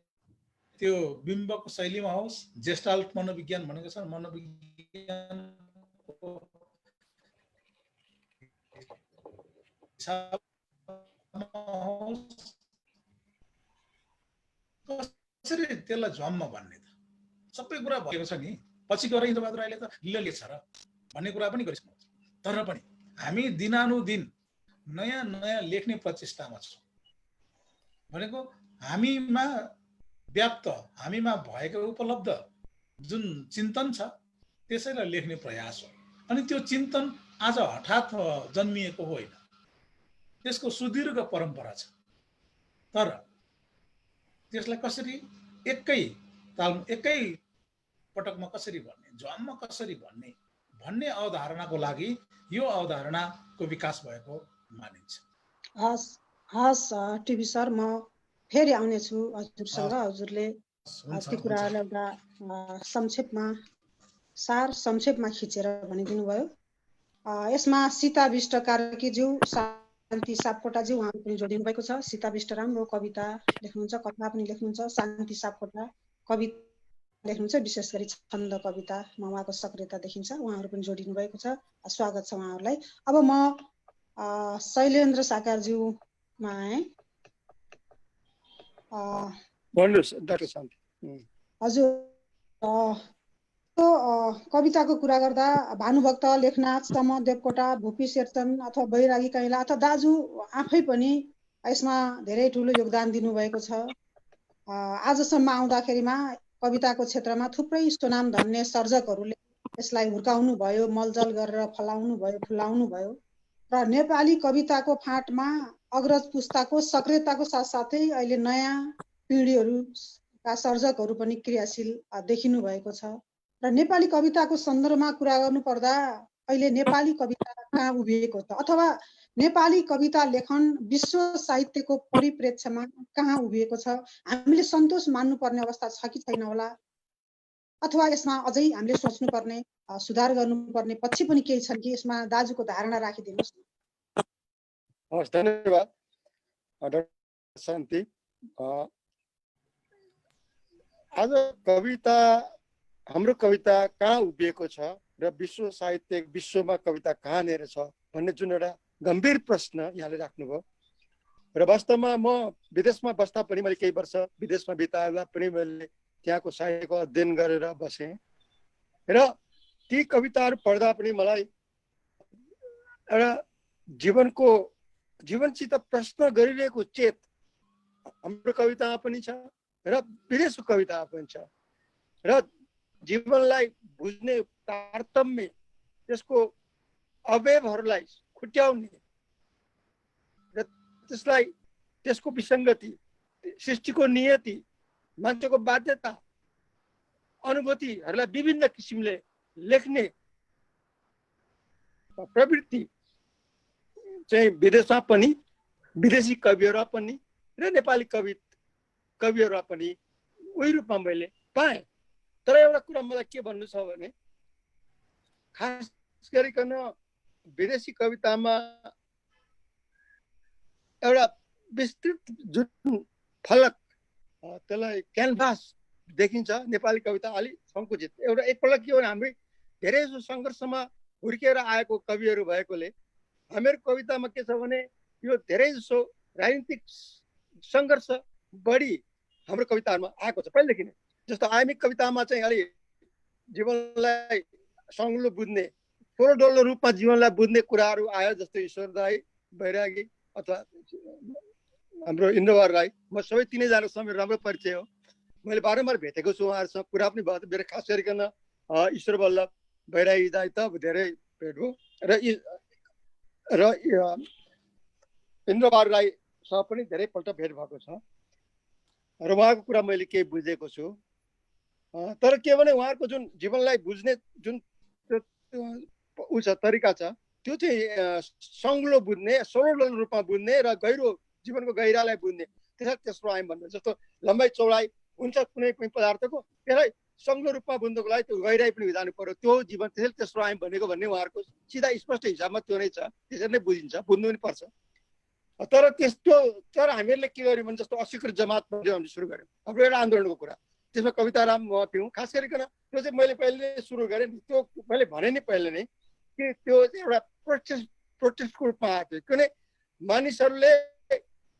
त्यो बिम्बको शैलीमा होस्। जेस्टाल्ट मनोविज्ञान भनेको छ, मनोविज्ञानको कसरी त्यसलाई झ्वाममा भन्ने त सबै कुरा भएको छ नि। पछि गएर इन्द्रबहादुर राईले त लिलले छ र भन्ने कुरा पनि गरिसक्नु। तर पनि हामी दिनानुदिन नयाँ नयाँ लेख्ने प्रचेष्टामा छौँ भनेको हामीमा व्याप्त, हामीमा भएको उपलब्ध जुन चिन्तन छ त्यसैलाई लेख्ने प्रयास हो। अनि त्यो चिन्तन आज हठात जन्मिएको होइन, त्यसको सुदीर्घ परम्परा छ। तर त्यसलाई कसरी एकै पटकमा कसरी भन्ने, झ्वाममा कसरी भन्ने भन्ने अवधारणाको लागि यो अवधारणाको विकास भएको मानिन्छ। हस् टिभी सर, म फेरि आउनेछु हजुरसँग। हजुरले ती कुराहरू एउटा संक्षेपमा खिचेर भनिदिनु भयो। यसमा सीता विष्ट कार्कीज्यू, शान्ति सापकोटाज्यू, उहाँहरू पनि जोडिनु भएको छ। सीता विष्ट राम्रो कविता लेख्नुहुन्छ, कथा पनि लेख्नुहुन्छ। शान्ति सापकोटा कविता लेख्नुहुन्छ, विशेष गरी छन्द कवितामा उहाँको सक्रियता देखिन्छ। उहाँहरू पनि जोडिनु भएको छ, स्वागत छ उहाँहरूलाई। अब म शैलेन्द्र साकारज्यूमा आएँ। हजुर, कविताको कुरा गर्दा भानुभक्त, लेखनाथ, सम, देवकोटा, भुपी शेरचन अथवा बैरागी कैला अथवा दाजु आफै पनि यसमा धेरै ठुलो योगदान दिनुभएको छ। आजसम्म आउँदाखेरिमा कविताको क्षेत्रमा थुप्रै स्वनाम धन्य सर्जकहरूले यसलाई हुर्काउनु भयो, मलजल गरेर फलाउनु भयो, फुलाउनु भयो। र नेपाली कविताको फाँटमा अग्रज पुस्ताको सक्रियताको साथसाथै अहिले नयाँ पिँढीहरूका सर्जकहरू पनि क्रियाशील देखिनु भएको छ। र नेपाली कविताको सन्दर्भमा कुरा गर्नुपर्दा अहिले नेपाली कविता कहाँ उभिएको छ, अथवा नेपाली कविता लेखन विश्व साहित्यको परिप्रेक्ष्यमा कहाँ उभिएको छ, हामीले सन्तोष मान्नुपर्ने अवस्था छ कि छैन होला, अथवा यसमा अझै हामीले सोच्नुपर्ने, सुधार गर्नुपर्ने पक्ष पनि केही छन् कि, यसमा दाजुको धारणा राखिदिनुहोस् न। हस्, धन्यवाद डाक्टर शान्ति। आज कविता, हाम्रो कविता कहाँ उभिएको छ र विश्व साहित्य, विश्वमा कविता कहाँनिर छ भन्ने जुन एउटा गम्भीर प्रश्न यहाँले राख्नुभयो। र वास्तवमा म विदेशमा बस्दा पनि, मैले केही वर्ष विदेशमा बिताउँदा पनि मैले त्यहाँको साहित्यको अध्ययन गरेर बसेँ र ती कविताहरू पढ्दा पनि मलाई एउटा जीवनसित प्रश्न गरिरहेको चेत हाम्रो कवितामा पनि छ र विदेशको कवितामा पनि छ। र जीवनलाई बुझ्ने तारतम्य, त्यसको अवयवहरूलाई खुट्याउने र त्यसलाई, त्यसको विसङ्गति, सृष्टिको नियति, मान्छेको बाध्यता, अनुभूतिहरूलाई विभिन्न किसिमले लेख्ने प्रवृत्ति चाहिँ विदेशमा पनि, विदेशी कविहरूमा पनि र नेपाली कविहरूमा पनि उही रूपमा मैले पाएँ। तर एउटा कुरा मलाई के भन्नु छ भने, खास गरिकन विदेशी कवितामा एउटा विस्तृत जुन फलक, त्यसलाई क्यानभास देखिन्छ, नेपाली कविता अलिक सङ्कुचित। एउटा एकपल्ट के हो भने, हामी धेरै जसो सङ्घर्षमा हुर्किएर आएको कविहरू भएकोले हामीहरू कवितामा के छ भने, यो धेरै जसो राजनीतिक सङ्घर्ष बढी हाम्रो कविताहरूमा आएको छ पहिलेदेखि नै। जस्तो आयमिक कवितामा चाहिँ अलि जीवनलाई सङ्लो बुझ्ने थोरो डल्लो रूपमा जीवनलाई बुझ्ने कुराहरू आयो, जस्तो ईश्वर राई, बैरागी अथवा हाम्रो इन्द्रबहादुर राई। म सबै तिनैजनासँग मेरो राम्रो परिचय हो, मैले बारम्बार भेटेको छु उहाँहरूसँग, कुरा पनि भयो। मेरो खास गरिकन ईश्वर वल्लभ बैरागी दाई त धेरै भेट भयो र इन्द्रबहादुर राईसँग पनि धेरैपल्ट भेट भएको छ र उहाँको कुरा मैले केही बुझेको छु। तर के भने उहाँहरूको जुन जीवनलाई बुझ्ने जुन ऊ छ तरिका छ, त्यो चाहिँ सङ्लो बुझ्ने, सरल रूपमा बुझ्ने र गहिरो जीवनको गहिरालाई बुझ्ने, त्यसलाई तेस्रो आयाम भन्नु। जस्तो लम्बाइ चौडाइ हुन्छ कुनै पनि पदार्थको, त्यसलाई सङ्लो रूपमा बुझ्नको लागि त्यो गहिराइ पनि जानु पर्यो, त्यो जीवन त्यसैले तेस्रो आयाम भनेको भन्ने उहाँहरूको सिधा स्पष्ट हिसाबमा त्यो नै छ, त्यसरी नै बुझिन्छ, बुझ्नु पनि पर्छ। तर हामीहरूले के गर्यौँ भने जस्तो अस्वीकृत जमात हामीले सुरु गऱ्यौँ, हाम्रो एउटा आन्दोलनको कुरा, त्यसमा कविताराम म थियौँ। खास गरिकन त्यो चाहिँ मैले पहिले सुरु गरेँ, त्यो मैले भने नि पहिले नै कि त्यो एउटा प्रोटेस्टको रूपमा आएको थियो। किनभने मानिसहरूले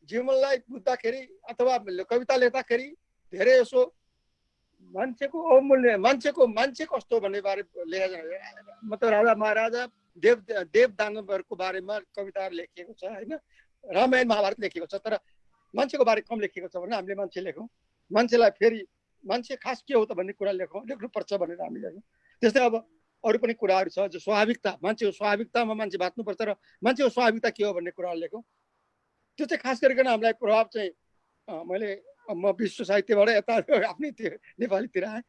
जीवनलाई बुझ्दाखेरि अथवा कविता लेख्दाखेरि धेरै यसो मान्छेको अमूल्य, मान्छे कस्तो भन्ने बारे लेखेको छ। मतलब राजा महाराजा देव दानवहरूको बारेमा कविताहरू लेखिएको छ होइन, रामायण महाभारत लेखिएको छ, तर मान्छेको बारे कम लेखिएको छ भने हामीले मान्छे लेखौँ, मान्छेलाई फेरि मान्छे खास के हो त भन्ने कुरा लेख्नुपर्छ भनेर हामी लेख्यौँ। त्यस्तै अब अरू पनि कुराहरू छ, जो स्वाभाविकता, मान्छेको स्वाभाविकतामा मान्छे बाँच्नुपर्छ र मान्छेको स्वाभाविकता के हो भन्ने कुराहरू लेखौँ। त्यो चाहिँ खास गरिकन हामीलाई प्रभाव चाहिँ म विश्व साहित्यबाट यता आफ्नै नेपालीतिर आएँ।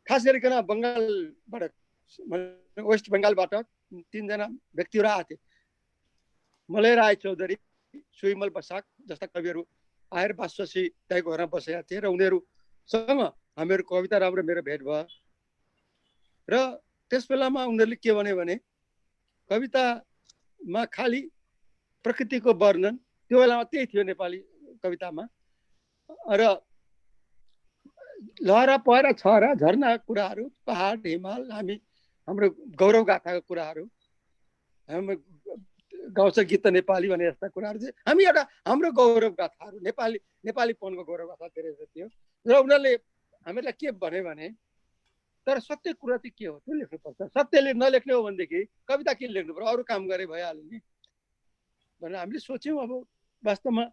खास गरिकन बङ्गालबाट, वेस्ट बङ्गालबाट 3 जना व्यक्तिहरू आएको थिए। मलय राय चौधरी, सुइमल बसाक जस्ता कविहरू आएर बासुसी दाइको घरमा बसेका थिए र उनीहरूसँग हामीहरू कविता राम्रो मेरो भेट भयो। र त्यस बेलामा उनीहरूले के भन्यो भने कवितामा खालि प्रकृतिको वर्णन, त्यो बेलामा त्यही थियो नेपाली कवितामा, र लहरा पहरा छहरा झरना कुराहरू, पहाड हिमाल, हाम्रो गौरव गाथाको कुराहरू, हाम्रो गाउँछ गीत नेपाली भने यस्ता कुराहरू चाहिँ हामी एउटा हाम्रो गौरव गाथाहरू, नेपालीपनको गौरव गाथा धेरै थियो। र उनीहरूले हामीलाई के भन्यो भने तर सत्य कुरा चाहिँ के हो त्यो लेख्नुपर्छ, सत्यले नलेख्ने हो भनेदेखि कविता किन लेख्नु पर्यो, अरू काम गरे भइहाल्यो नि भनेर हामीले सोच्यौँ। अब वास्तवमा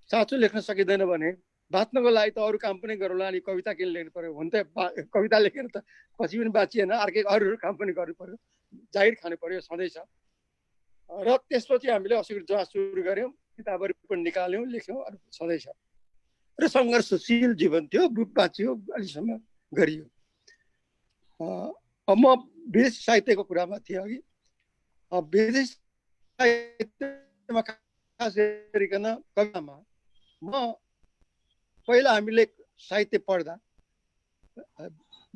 साँचो लेख्न सकिँदैन भने बाँच्नको लागि त अरू काम पनि गरौँला, अनि कविता किन लेख्नु पर्यो, हुन त कविता लेखेर त पछि पनि बाँचिएन, अर्कै अरू काम पनि गर्नु पर्यो, जागिर खानु पर्यो, सधैँ छ। र त्यसपछि हामीले अस्वीकृत जमात सुरु गऱ्यौँ, किताबहरू पनि निकाल्यौँ, लेख्यौँ, सधैँ छ। र सङ्घर्षशील जीवन थियो, बाँचियो, अहिलेसम्म गरियो। म विदेशी साहित्यको कुरामा थिएँ अघि। विदेशी साहित्यमा खास गरिकन कवितामा म पहिला हामीले साहित्य पढ्दा,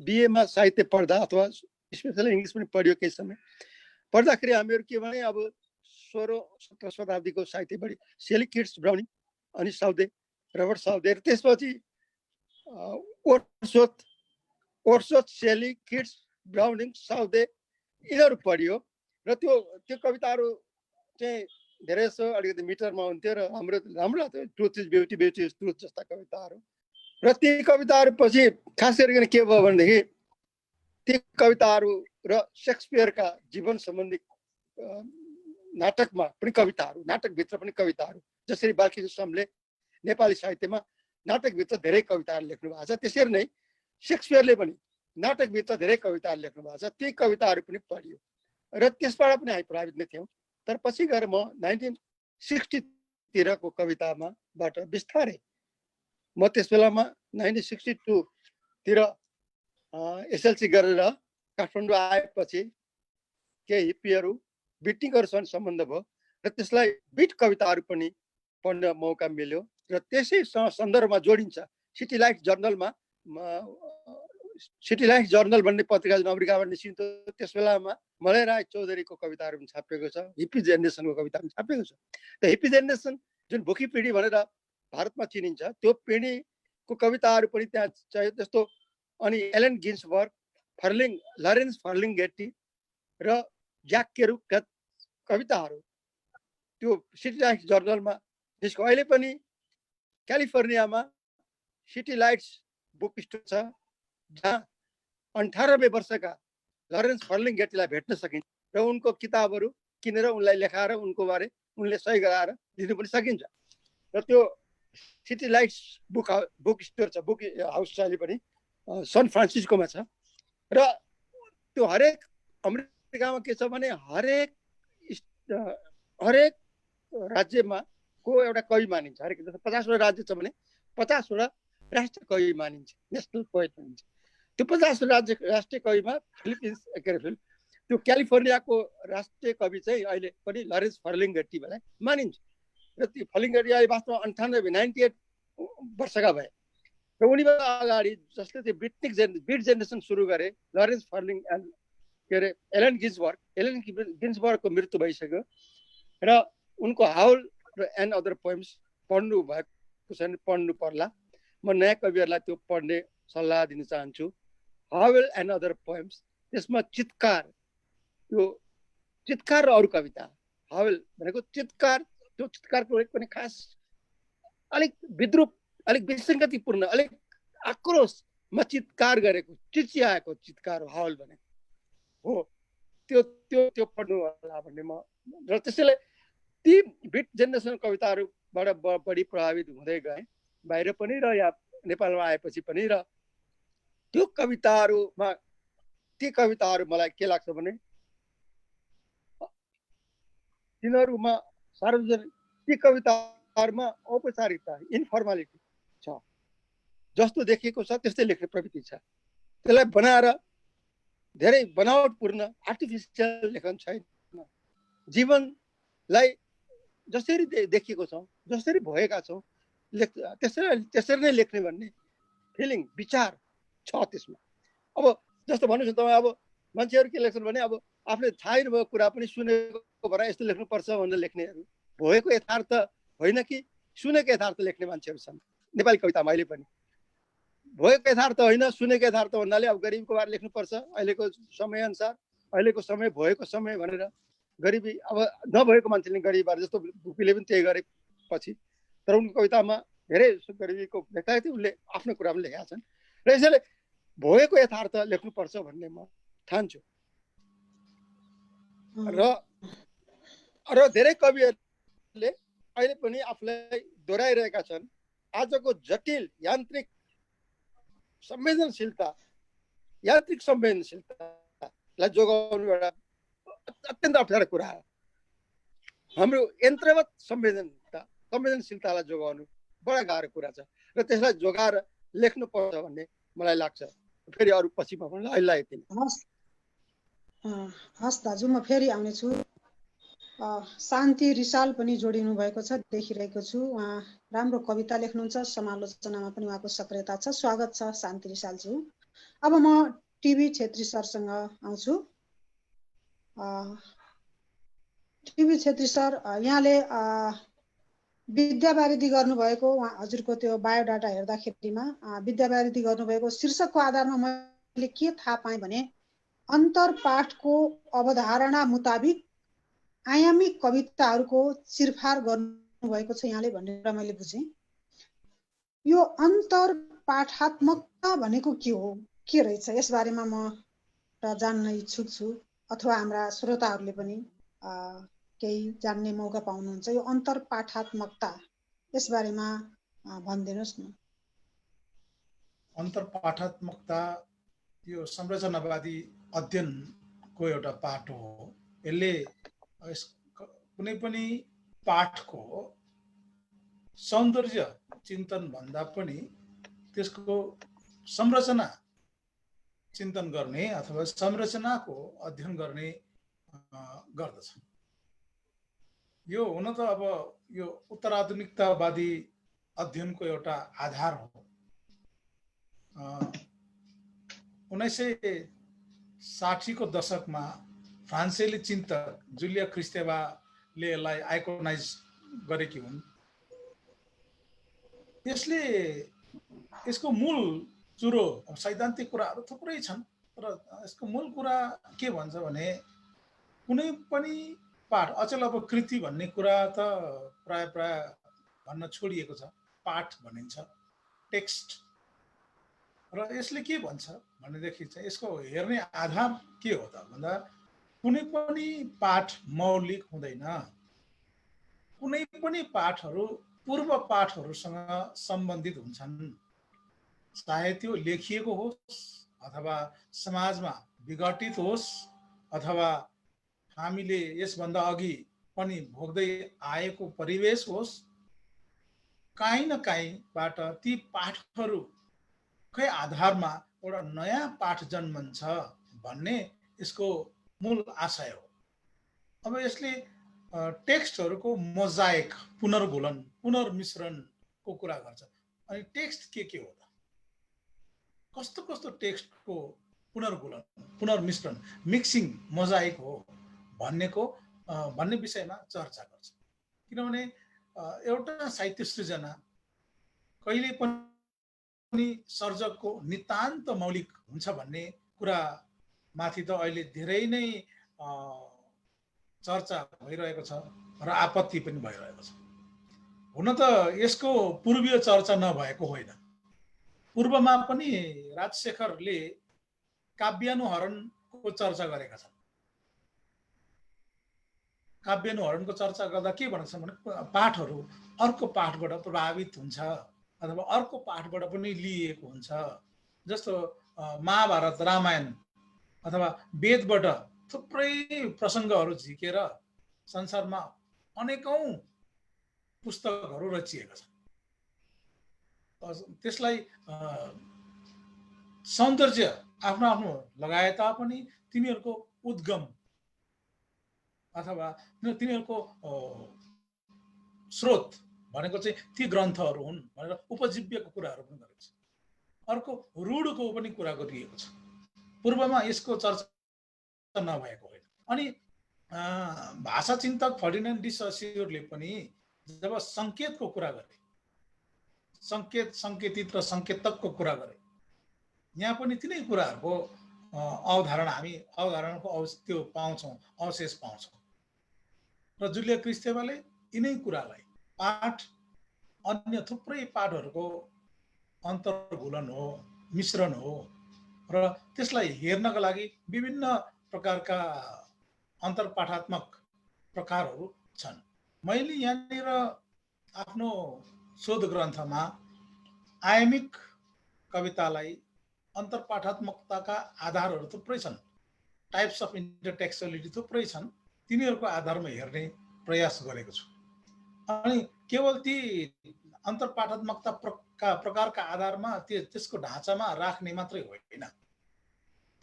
बिएमा साहित्य पढ्दा अथवा स्पेसली इङ्ग्लिस पनि पढ्यो केही समय पढ्दाखेरि हामीहरू के भने अब 16-17 शताब्दीको साहित्य बढी सेली किट्स, ब्राउनिङ, अनि साउदे, रबर्ट साउदे, र त्यसपछि ओर्सवर्थ, सेली किट्स, ब्राउनिङ, साउदे यिनीहरू पढियो। र त्यो कविताहरू चाहिँ धेरै जसो अलिकति मिटरमा हुन्थ्यो र राम्रो truth is beauty, beauty is truth जस्ता कविताहरू। र ती कविताहरू पछि खास गरिकन के भयो भनेदेखि ती कविताहरू र सेक्सपियरका जीवन सम्बन्धी नाटकमा पनि कविताहरू, नाटकभित्र पनि कविताहरू, जसरी बालकृष्णले नेपाली साहित्यमा नाटकभित्र धेरै कविताहरू लेख्नु भएको छ, त्यसरी नै सेक्सपियरले पनि नाटकभित्र धेरै कविताहरू लेख्नु भएको छ। ती कविताहरू पनि पढियो र त्यसबाट पनि हामी प्रभावित नै थियौँ। तर पछि गएर म 1960तिरको कविताबाट बिस्तारै, म त्यस बेलामा 1962तिर एसएलसी गरेर काठमाडौँ आएपछि केही हिप्पीहरू बिटिङहरूसँग सम्बन्ध भयो र त्यसलाई बिट कविताहरू पनि पढ्न मौका मिल्यो। र त्यसै सन्दर्भमा जोडिन्छ सिटी लाइट्स जर्नलमा, सिटी लाइट्स जर्नल भन्ने पत्रिका जुन अमेरिकाबाट निस्किन्थ्यो, त्यस बेलामा मलय राय चौधरीको कविताहरू पनि छापिएको छ, हिप्पी जेनेरेसनको कविता पनि छापिएको छ। त हिप्पी जेनेरेसन जुन भोकी पिँढी भनेर भारतमा चिनिन्छ, त्यो पिँढीको कविताहरू पनि त्यहाँ चाहियो। जस्तो अनि एलन गिन्सबर्ग, लरेन्स फर्लिङ्गेटी र ज्याक केरुकका कविताहरू त्यो सिटी लाइट्स जर्नलमा त्यसको अहिले पनि क्यालिफोर्नियामा सिटी लाइट्स बुक स्टोर छ जहाँ 98 वर्षका लरेन्स फर्लिङ गेटीलाई भेट्न सकिन्छ र उनको किताबहरू किनेर उनलाई लेखाएर उनको बारे उनले सही गराएर दिनु पनि सकिन्छ। र त्यो सिटी लाइट्स बुक स्टोर छ, बुक हाउस छ, अहिले पनि सन फ्रान्सिस्कोमा छ। र त्यो हरेक अमेरिकामा के छ भने हरेक राज्यमा को एउटा कवि मानिन्छ। हरेक जस्तो 50 वटा राज्य छ भने 50 वटा राष्ट्रिय कवि मानिन्छ, नेसनल पोएट मानिन्छ। त्यो 50 राष्ट्रिय कविमा त्यो क्यालिफोर्नियाको राष्ट्रिय कवि चाहिँ अहिले पनि लरेन्स फर्लिङ गेटीलाई मानिन्छ। र त्यो फर्लिङ गेटी अहिले वास्तवमा 98 वर्षका भए र उनीबाट अगाडि जसले त्यो बिट जेनेरेसन सुरु गरे लरेन्स फर्लिङ के अरे एलन गिन्सबर्गको मृत्यु भइसक्यो र उनको हाउल र एन्ड अदर पोएम्स पढ्नु भएको छैन, पढ्नु पर्ला। म नयाँ कविहरूलाई त्यो पढ्ने सल्लाह दिन चाहन्छु। हाउल एन्ड अदर पोएम्स, त्यसमा चित्कार, त्यो चित्कार र अरू कविता। हाउल भनेको चित्कार, त्यो चित्कारको पनि खास अलिक विद्रूप, अलिक विसङ्गतिपूर्ण, अलिक आक्रोशमा चित्कार गरेको, चिच्याएको चित्कार हो हाउल भनेको हो। त्यो त्यो त्यो पढ्नु होला भन्ने म। र त्यसैले ती बिट जेनेरेसन कविताहरूबाट बढी प्रभावित हुँदै गएँ बाहिर पनि र यहाँ नेपालमा आएपछि पनि। र त्यो कविताहरूमा ती कविताहरू मलाई के लाग्छ भने तिनीहरूमा सार्वजनिक, ती कविताहरूमा औपचारिकता, इन्फर्मालिटी छ, जस्तो देखिएको छ त्यस्तै लेख्ने प्रवृत्ति छ। त्यसलाई बनाएर धेरै बनावटपूर्ण आर्टिफिसियल लेखन छैन। जीवनलाई जसरी देखिएको छौँ, जसरी भएका छौँ त्यसरी नै लेख्ने भन्ने फिलिङ, विचार छ त्यसमा। अब जस्तो भन्नुहोस् न तपाईँ, अब मान्छेहरू के लेख्छन् भने अब आफूले थाहै नभएको कुरा पनि सुनेको भएर यस्तो लेख्नुपर्छ भनेर लेख्नेहरू, भएको यथार्थ होइन कि सुनेको यथार्थ लेख्ने मान्छेहरू छन् नेपाली कवितामा अहिले पनि। भएको यथार्थ होइन, सुनेको यथार्थ भन्नाले अब गरिबीको बारे लेख्नुपर्छ, अहिलेको समयअनुसार, अहिलेको समय, भएको समय भनेर गरिबी, अब नभएको मान्छेले गरिबी बारे, जस्तो भुपीले पनि त्यही गरेपछि। तर उनको कवितामा धेरै गरिबीको लेख्दा थियो, उनले आफ्नो कुरा पनि लेखेका छन्। र यसैले भएको यथार्थ लेख्नुपर्छ भन्ने म ठान्छु। र धेरै कविहरूले अहिले पनि आफूलाई दोहोऱ्याइरहेका छन्। आजको जटिल यान्त्रिक संवेदनशीलतालाई जोगाउनु एउटा अत्यन्त अप्ठ्यारो कुरा हो। हाम्रो यन्त्रवत संवेदनशीलतालाई जोगाउनु बडा गाह्रो कुरा छ र त्यसलाई जोगाएर लेख्नुपर्छ भन्ने मलाई लाग्छ। फेरि अरू पछि म भन्ला, अहिले यति नै। हस् दाजु, म फेरि आउनेछु। शान्ति रिसाल पनि जोडिनु भएको छ, देखिरहेको छु। उहाँ राम्रो कविता लेख्नुहुन्छ, समालोचनामा पनि उहाँको सक्रियता छ। स्वागत छ शान्ति रिसालज्यू। अब म टिभी छेत्री सरसँग आउँछु। टिभी छेत्री सर, यहाँले विद्यावारिधि गर्नुभएको, हजुरको त्यो बायोडाटा हेर्दाखेरिमा विद्यावारिधि गर्नुभएको शीर्षकको आधारमा मैले के थाहा पाएँ भने अन्तरपाठको अवधारणा मुताबिक आयामिक कविताहरूको चिरफार गर्नुभएको छ यहाँले भनेर मैले बुझेँ। यो अन्तरपाठात्मकता भनेको के हो, के रहेछ, यसबारेमा म जान्न इच्छुक छु, अथवा हाम्रा श्रोताहरूले पनि केही जान्ने मौका पाउनुहुन्छ। यो अन्तरपाठात्मकता, यसबारेमा भनिदिनुहोस् न। अन्तरपाठात्मकता यो संरचनावादी अध्ययनको एउटा पाठ हो। यसले कुनै पनि पाठको सौन्दर्य चिन्तन भन्दा पनि त्यसको संरचना चिन्तन गर्ने अथवा संरचनाको अध्ययन गर्ने गर्दछ। यो हुन त अब यो उत्तराधुनिकतावादी अध्ययनको एउटा आधार हो। 1960 को दशकमा फ्रान्सेली चिन्तक जुलिया क्रिस्तेवाले यसलाई आइकोनाइज गरेकी हुन्। यसको मूल चुरो सैद्धान्तिक कुराहरू थुप्रै छन्, र यसको मूल कुरा के भन्छ भने कुनै पनि पाठ, अचेल अब कृति भन्ने कुरा त प्राय भन्न छोडिएको छ, पाठ भनिन्छ, टेक्स्ट। र यसले के भन्छ भनेदेखि चाहिँ यसको हेर्ने आधार के हो त भन्दा कुनै पनि पाठ मौलिक हुँदैन। कुनै पनि पाठहरू पूर्व पाठहरूसँग सम्बन्धित हुन्छन्, चाहे त्यो लेखिएको होस् अथवा समाजमा विघटित होस् अथवा हामीले यसभन्दा अघि पनि भोग्दै आएको परिवेश होस्। काहीँ न काहीँबाट ती पाठहरूकै आधारमा एउटा नयाँ पाठ जन्मन्छ भन्ने यसको मूल आशय हो। अब यसले टेक्स्टहरूको मोजाइक, पुनर्गुलन, पुनर्मिश्रणको कुरा गर्छ। अनि टेक्स्ट के हो त, कस्तो कस्तो टेक्स्टको पुनर्गुलन, पुनर्मिश्रण, मिक्सिङ, मोजाइक हो भन्ने विषयमा चर्चा गर्छ। किनभने एउटा साहित्य सृजना कहिले पनि सर्जकको नितान्त मौलिक हुन्छ भन्ने कुरा माथि त अहिले धेरै नै चर्चा भइरहेको छ र आपत्ति पनि भइरहेको छ। हुन त यसको पूर्वीय चर्चा नभएको होइन। पूर्वमा पनि राजशेखरले काव्यानुहरणको चर्चा गरेका छन्। काव्यानुहरणको चर्चा गर्दा के भन्छ भने पाठहरू अर्को पाठबाट प्रभावित हुन्छ अथवा अर्को पाठबाट पनि लिइएको हुन्छ। जस्तो महाभारत, रामायण अथवा वेदबाट थुप्रै प्रसङ्गहरू झिकेर संसारमा अनेकौं पुस्तकहरू रचिएका छन्। त्यसलाई सौन्दर्य आफ्नो आफ्नो लगाए तापनि तिनीहरूको उद्गम अथवा तिनीहरूको स्रोत भनेको चाहिँ ती ग्रन्थहरू हुन् भनेर उपजीव्यको कुराहरू पनि गरेको छ। अर्को रूढको पनि कुरा गरिएको छ। पूर्वमा यसको चर्चा नभएको होइन। अनि भाषा चिन्तक फर्डिनान्ड डी सस्योरले पनि जब सङ्केतको कुरा गरे, सङ्केत, सङ्केतित र सङ्केतकको कुरा गरे, यहाँ पनि तिनै कुराहरूको अवधारणा, हामी अवधारणाको त्यो पाउँछौँ, अवशेष पाउँछौँ। र जुलिया क्रिस्तेवाले यिनै कुरालाई पाठ, अन्य थुप्रै पाठहरूको अन्तर्घुलन हो, मिश्रण हो र त्यसलाई हेर्नका लागि विभिन्न प्रकारका अन्तर्पाठात्मक प्रकारहरू छन्। मैले यहाँनिर आफ्नो शोध ग्रन्थमा आयामिक कवितालाई अन्तर्पाठात्मकताका आधारहरू थुप्रै छन्, टाइप्स अफ इन्टरटेक्सुअलिटी थुप्रै छन्, तिनीहरूको आधारमा हेर्ने प्रयास गरेको छु। अनि केवल ती अन्तर्पाठात्मकता प्रकारका आधारमा त्यसको ढाँचामा राख्ने मात्रै होइन,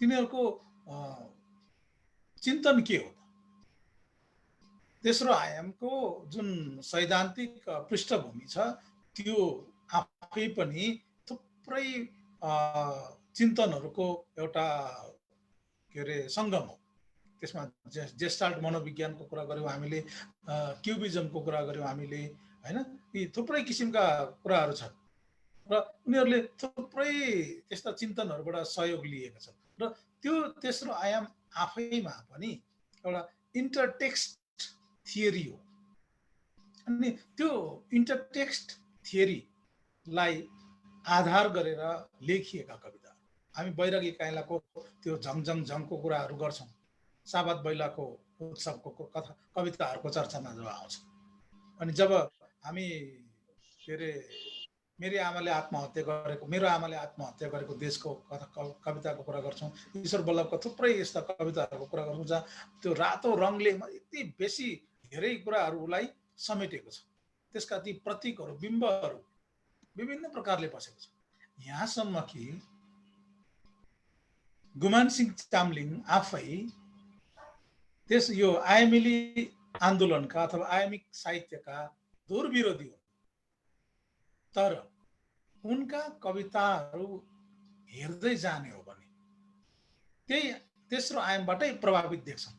तिनीहरूको चिन्तन के हो त, तेस्रो आयामको जुन सैद्धान्तिक पृष्ठभूमि छ त्यो आफै पनि थुप्रै चिन्तनहरूको एउटा सङ्गम हो। त्यसमा जेस्टाल्ट मनोविज्ञानको कुरा गऱ्यौँ हामीले, क्युबिजमको कुरा गऱ्यौँ हामीले, होइन, यी थुप्रै किसिमका कुराहरू छन् र उनीहरूले थुप्रै त्यस्ता चिन्तनहरूबाट सहयोग लिएका छन्। र त्यो तेस्रो आयाम आफैमा पनि एउटा इन्टरटेक्स्ट थियोरी हो। अनि त्यो इन्टरटेक्स्ट थियोरीलाई आधार गरेर लेखिएका कविता, हामी बैरागी काइँलाको त्यो झङझङझङको कुराहरू गर्छौँ, साबात बैलाको उत्सवको कविताहरूको चर्चामा जब आउँछ, अनि जब हामी मेरो आमाले आत्महत्या गरेको देशको कविताको कुरा गर्छौँ, ईश्वर बल्लभको थुप्रै यस्ता कविताहरूको कुरा गर्छौँ जहाँ त्यो रातो रङले यति बेसी धेरै कुराहरूलाई समेटेको छ। त्यसका ती प्रतीकहरू, बिम्बहरू विभिन्न प्रकारले बसेको छ। यहाँसम्म कि गुमानसिंह चामलिङ आफै यो आयामेली आन्दोलनका अथवा आयामिक साहित्यका दूर विरोधी हुन्, तर उनका कविताहरू हेर्दै जाने हो भने त्यही तेस्रो आयामबाटै प्रभावित देख्छन्।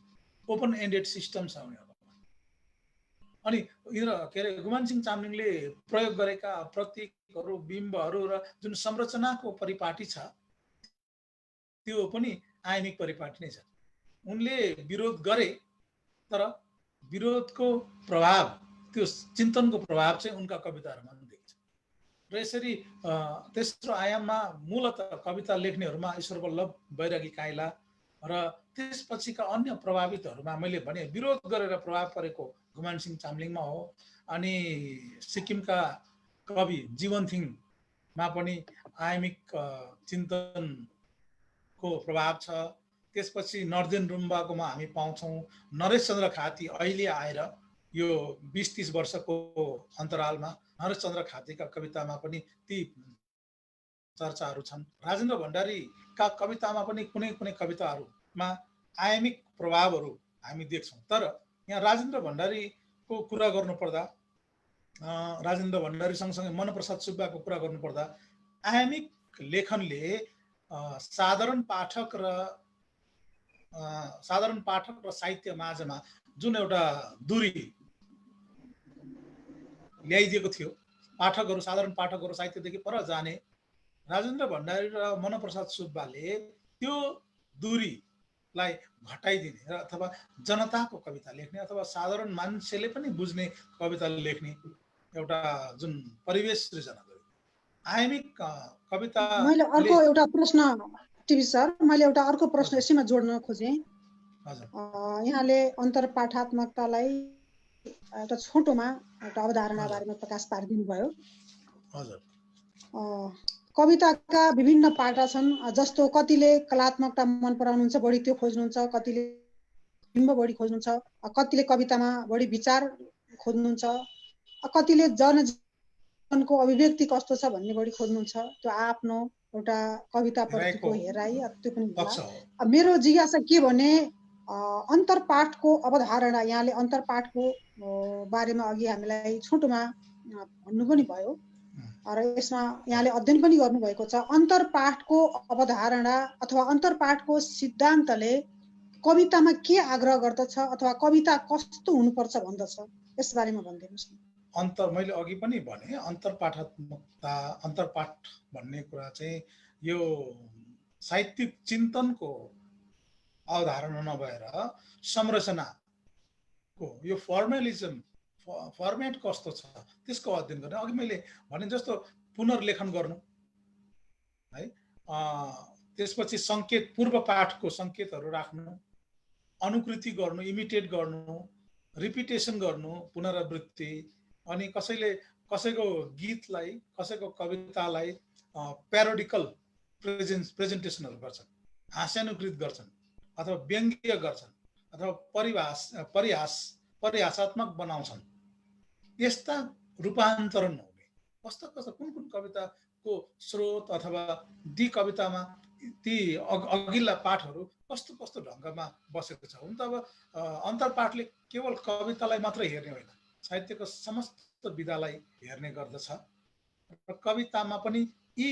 ओपन एन्डेड सिस्टम छ उनीहरूको। अनि गुमानसिंह चामलिङले प्रयोग गरेका प्रतीकहरू, बिम्बहरू र जुन संरचनाको परिपाटी छ त्यो पनि आयामिक परिपाटी नै छ। उनले विरोध गरे तर विरोधको प्रभाव त्यो चिन्तनको प्रभाव चाहिँ उनका कविताहरूमा देखिन्छ। र यसरी तेस्रो आयाममा मूलतः कविता लेख्नेहरूमा ईश्वर वल्लभ, बैरागी काइँला र त्यसपछिका अन्य प्रभावितहरूमा मैले भने विरोध गरेर प्रभाव परेको घुमान सिंह चामलिङमा हो, अनि सिक्किमका कवि जीवनथिङमा पनि आयामिक चिन्तनको प्रभाव छ। त्यसपछि नर्देन रुम्बाकोमा हामी पाउँछौँ नरेशचन्द्र खाती अहिले आएर यो 20-30 वर्षको अन्तरालमा नरेशचन्द्र खातीका कवितामा पनि ती चर्चाहरू छन्। राजेन्द्र भण्डारीका कवितामा पनि कुनै कुनै कविताहरूमा आयामिक प्रभावहरू हामी देख्छौँ। तर यहाँ राजेन्द्र भण्डारीको कुरा गर्नुपर्दा, राजेन्द्र भण्डारी सँगसँगै मनप्रसाद सुब्बाको कुरा गर्नुपर्दा आयामिक लेखनले साधारण पाठक र साहित्य माझमा जुन एउटा दूरी ल्याइदिएको थियो, साधारण पाठकहरू साहित्यदेखि पर जाने, राजेन्द्र भण्डारी र मनप्रसाद सुब्बाले त्यो दूरीलाई घटाइदिने र अथवा जनताको कविता लेख्ने अथवा साधारण मान्छेले पनि बुझ्ने कविता लेख्ने एउटा जुन परिवेश सृजना गर्यो। आयामिक कविता मैले अर्को एउटा प्रश्न टिभी सर, मैले एउटा अर्को प्रश्न यसैमा जोड्न खोजेँ। यहाँले अन्तरपाठात्मकतालाई एउटा छोटोमा एउटा अवधारणा बारेमा प्रकाश पारिदिनु भयो। कविताका विभिन्न पाटा छन्, जस्तो कतिले कलात्मकता मन पराउनुहुन्छ, बढी त्यो खोज्नुहुन्छ, कतिले बिम्ब बढी खोज्नुहुन्छ, कतिले कवितामा बढी विचार खोज्नुहुन्छ, कतिले जनजीवनको अभिव्यक्ति कस्तो छ भन्ने बढी खोज्नुहुन्छ। त्यो आफ्नो एउटा कविताप्रतिको हेराइ त्यो पनि होला। मेरो जिज्ञासा के भने अन्तरपाठको अवधारणा, यहाँले अन्तरपाठको बारेमा अघि हामीलाई छोटोमा भन्नु पनि भयो र यसमा यहाँले अध्ययन पनि गर्नुभएको छ। अन्तरपाठको अवधारणा अथवा अन्तरपाठको सिद्धान्तले कवितामा के आग्रह गर्दछ अथवा कविता कस्तो हुनुपर्छ भन्दछ, यस बारेमा भनिदिनुहोस् न। मैले अघि पनि भने अन्तरपाठात्मकता, अन्तरपाठ भन्ने कुरा चाहिँ यो साहित्यिक चिन्तनको अवधारणा नभएर संरचनाको यो फर्मेट कस्तो छ त्यसको अध्ययन गर्ने। अघि मैले भने जस्तो पुनर्लेखन गर्नु है, त्यसपछि सङ्केत, पूर्व पाठको सङ्केतहरू राख्नु, अनुकृति गर्नु, इमिटेट गर्नु, रिपिटेसन गर्नु, पुनरावृत्ति, अनि कसैको गीतलाई, कसैको कवितालाई प्यारोडिकल प्रेजेन्टेसनहरू गर्छन्, हास्यानुकृत गर्छन् अथवा व्यङ्ग्य गर्छन् अथवा परिहासात्मक बनाउँछन्। यस्ता रूपान्तरण हुने कस्ता कुन कविताको स्रोत अथवा ती कवितामा ती अघिल्ला पाठहरू कस्तो ढङ्गमा बसेको छ। हुन त अब अन्तरपाठले केवल कवितालाई मात्र हेर्ने होइन, साहित्यको समस्त विधालाई हेर्ने गर्दछ। र कवितामा पनि यी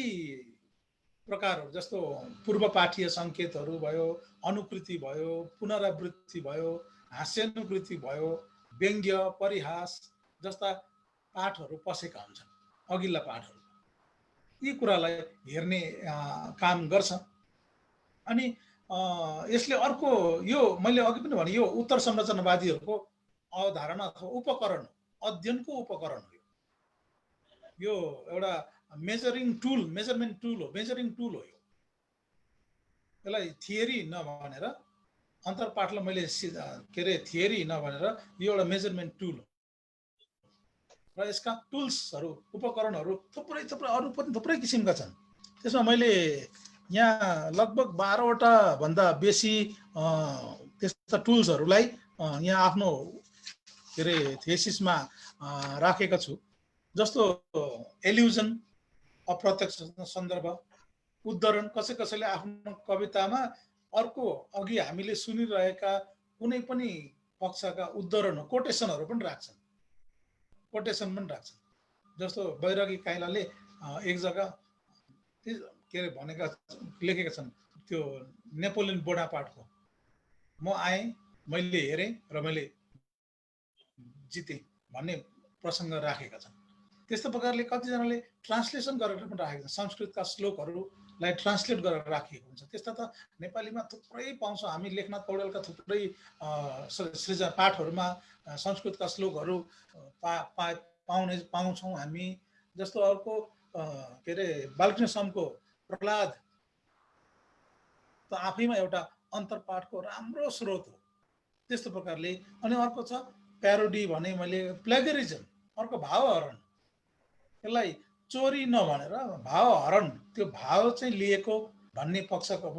प्रकारहरू जस्तो पूर्वपाठीय सङ्केतहरू भयो, अनुकृति भयो, पुनरावृत्ति भयो, हास्यानुकृति भयो, व्यङ्ग्य, परिहास जस्ता पाठहरू पसेका हुन्छन्, अघिल्ला पाठहरू। यी कुरालाई हेर्ने काम गर्छ। अनि यसले अर्को, यो मैले अघि पनि भने, यो उत्तर संरचनावादीहरूको अवधारणा अथवा उपकरण, अध्ययनको उपकरण हो। यो एउटा मेजरमेन्ट टुल हो यो। यसलाई थियरी नभनेर, अन्तरपाठलाई मैले थियरी नभनेर यो एउटा मेजरमेन्ट टुल हो। र यसका टुल्सहरू, उपकरणहरू थुप्रै अरू पनि थुप्रै किसिमका छन्। त्यसमा मैले यहाँ लगभग 12वटा भन्दा बेसी त्यस्ता टुल्सहरूलाई यहाँ आफ्नो थेसिसमा राखेका छु। जस्तो एल्युजन, अप्रत्यक्ष सन्दर्भ, उद्धरण, कसैले आफ्नो कवितामा अर्को अघि हामीले सुनिरहेका कुनै पनि पक्षका उद्धरण, कोटेसनहरू पनि राख्छन्। जस्तो बैरागी काइँलाले एक जग्गा लेखेका छन्, त्यो नेपोलियन बोनापार्टको म आएँ, मैले हेरेँ र मैले जितेँ भन्ने प्रसङ्ग राखेका छन्। त्यस्तो प्रकारले कतिजनाले ट्रान्सलेसन गरेर पनि राखेका छन्। संस्कृतका श्लोकहरू लाई ट्रान्सलेट गरेर राखिएको हुन्छ। त्यस्ता त नेपालीमा थुप्रै पाउँछौँ हामी। लेखनाथ पौड्यालका थुप्रै सृजना पाठहरूमा संस्कृतका श्लोकहरू पाउँछौँ हामी। जस्तो अर्को के अरे बालकृष्ण समको प्रहलाद त आफैमा एउटा अन्तरपाठको राम्रो स्रोत हो। त्यस्तो प्रकारले अनि अर्को छ प्यारोडी भने मैले प्लेगरिजम, अर्को भावहरण। यसलाई चोरी नभनेर भावहरण, त्यो भाव चाहिँ लिएको भन्ने पक्षको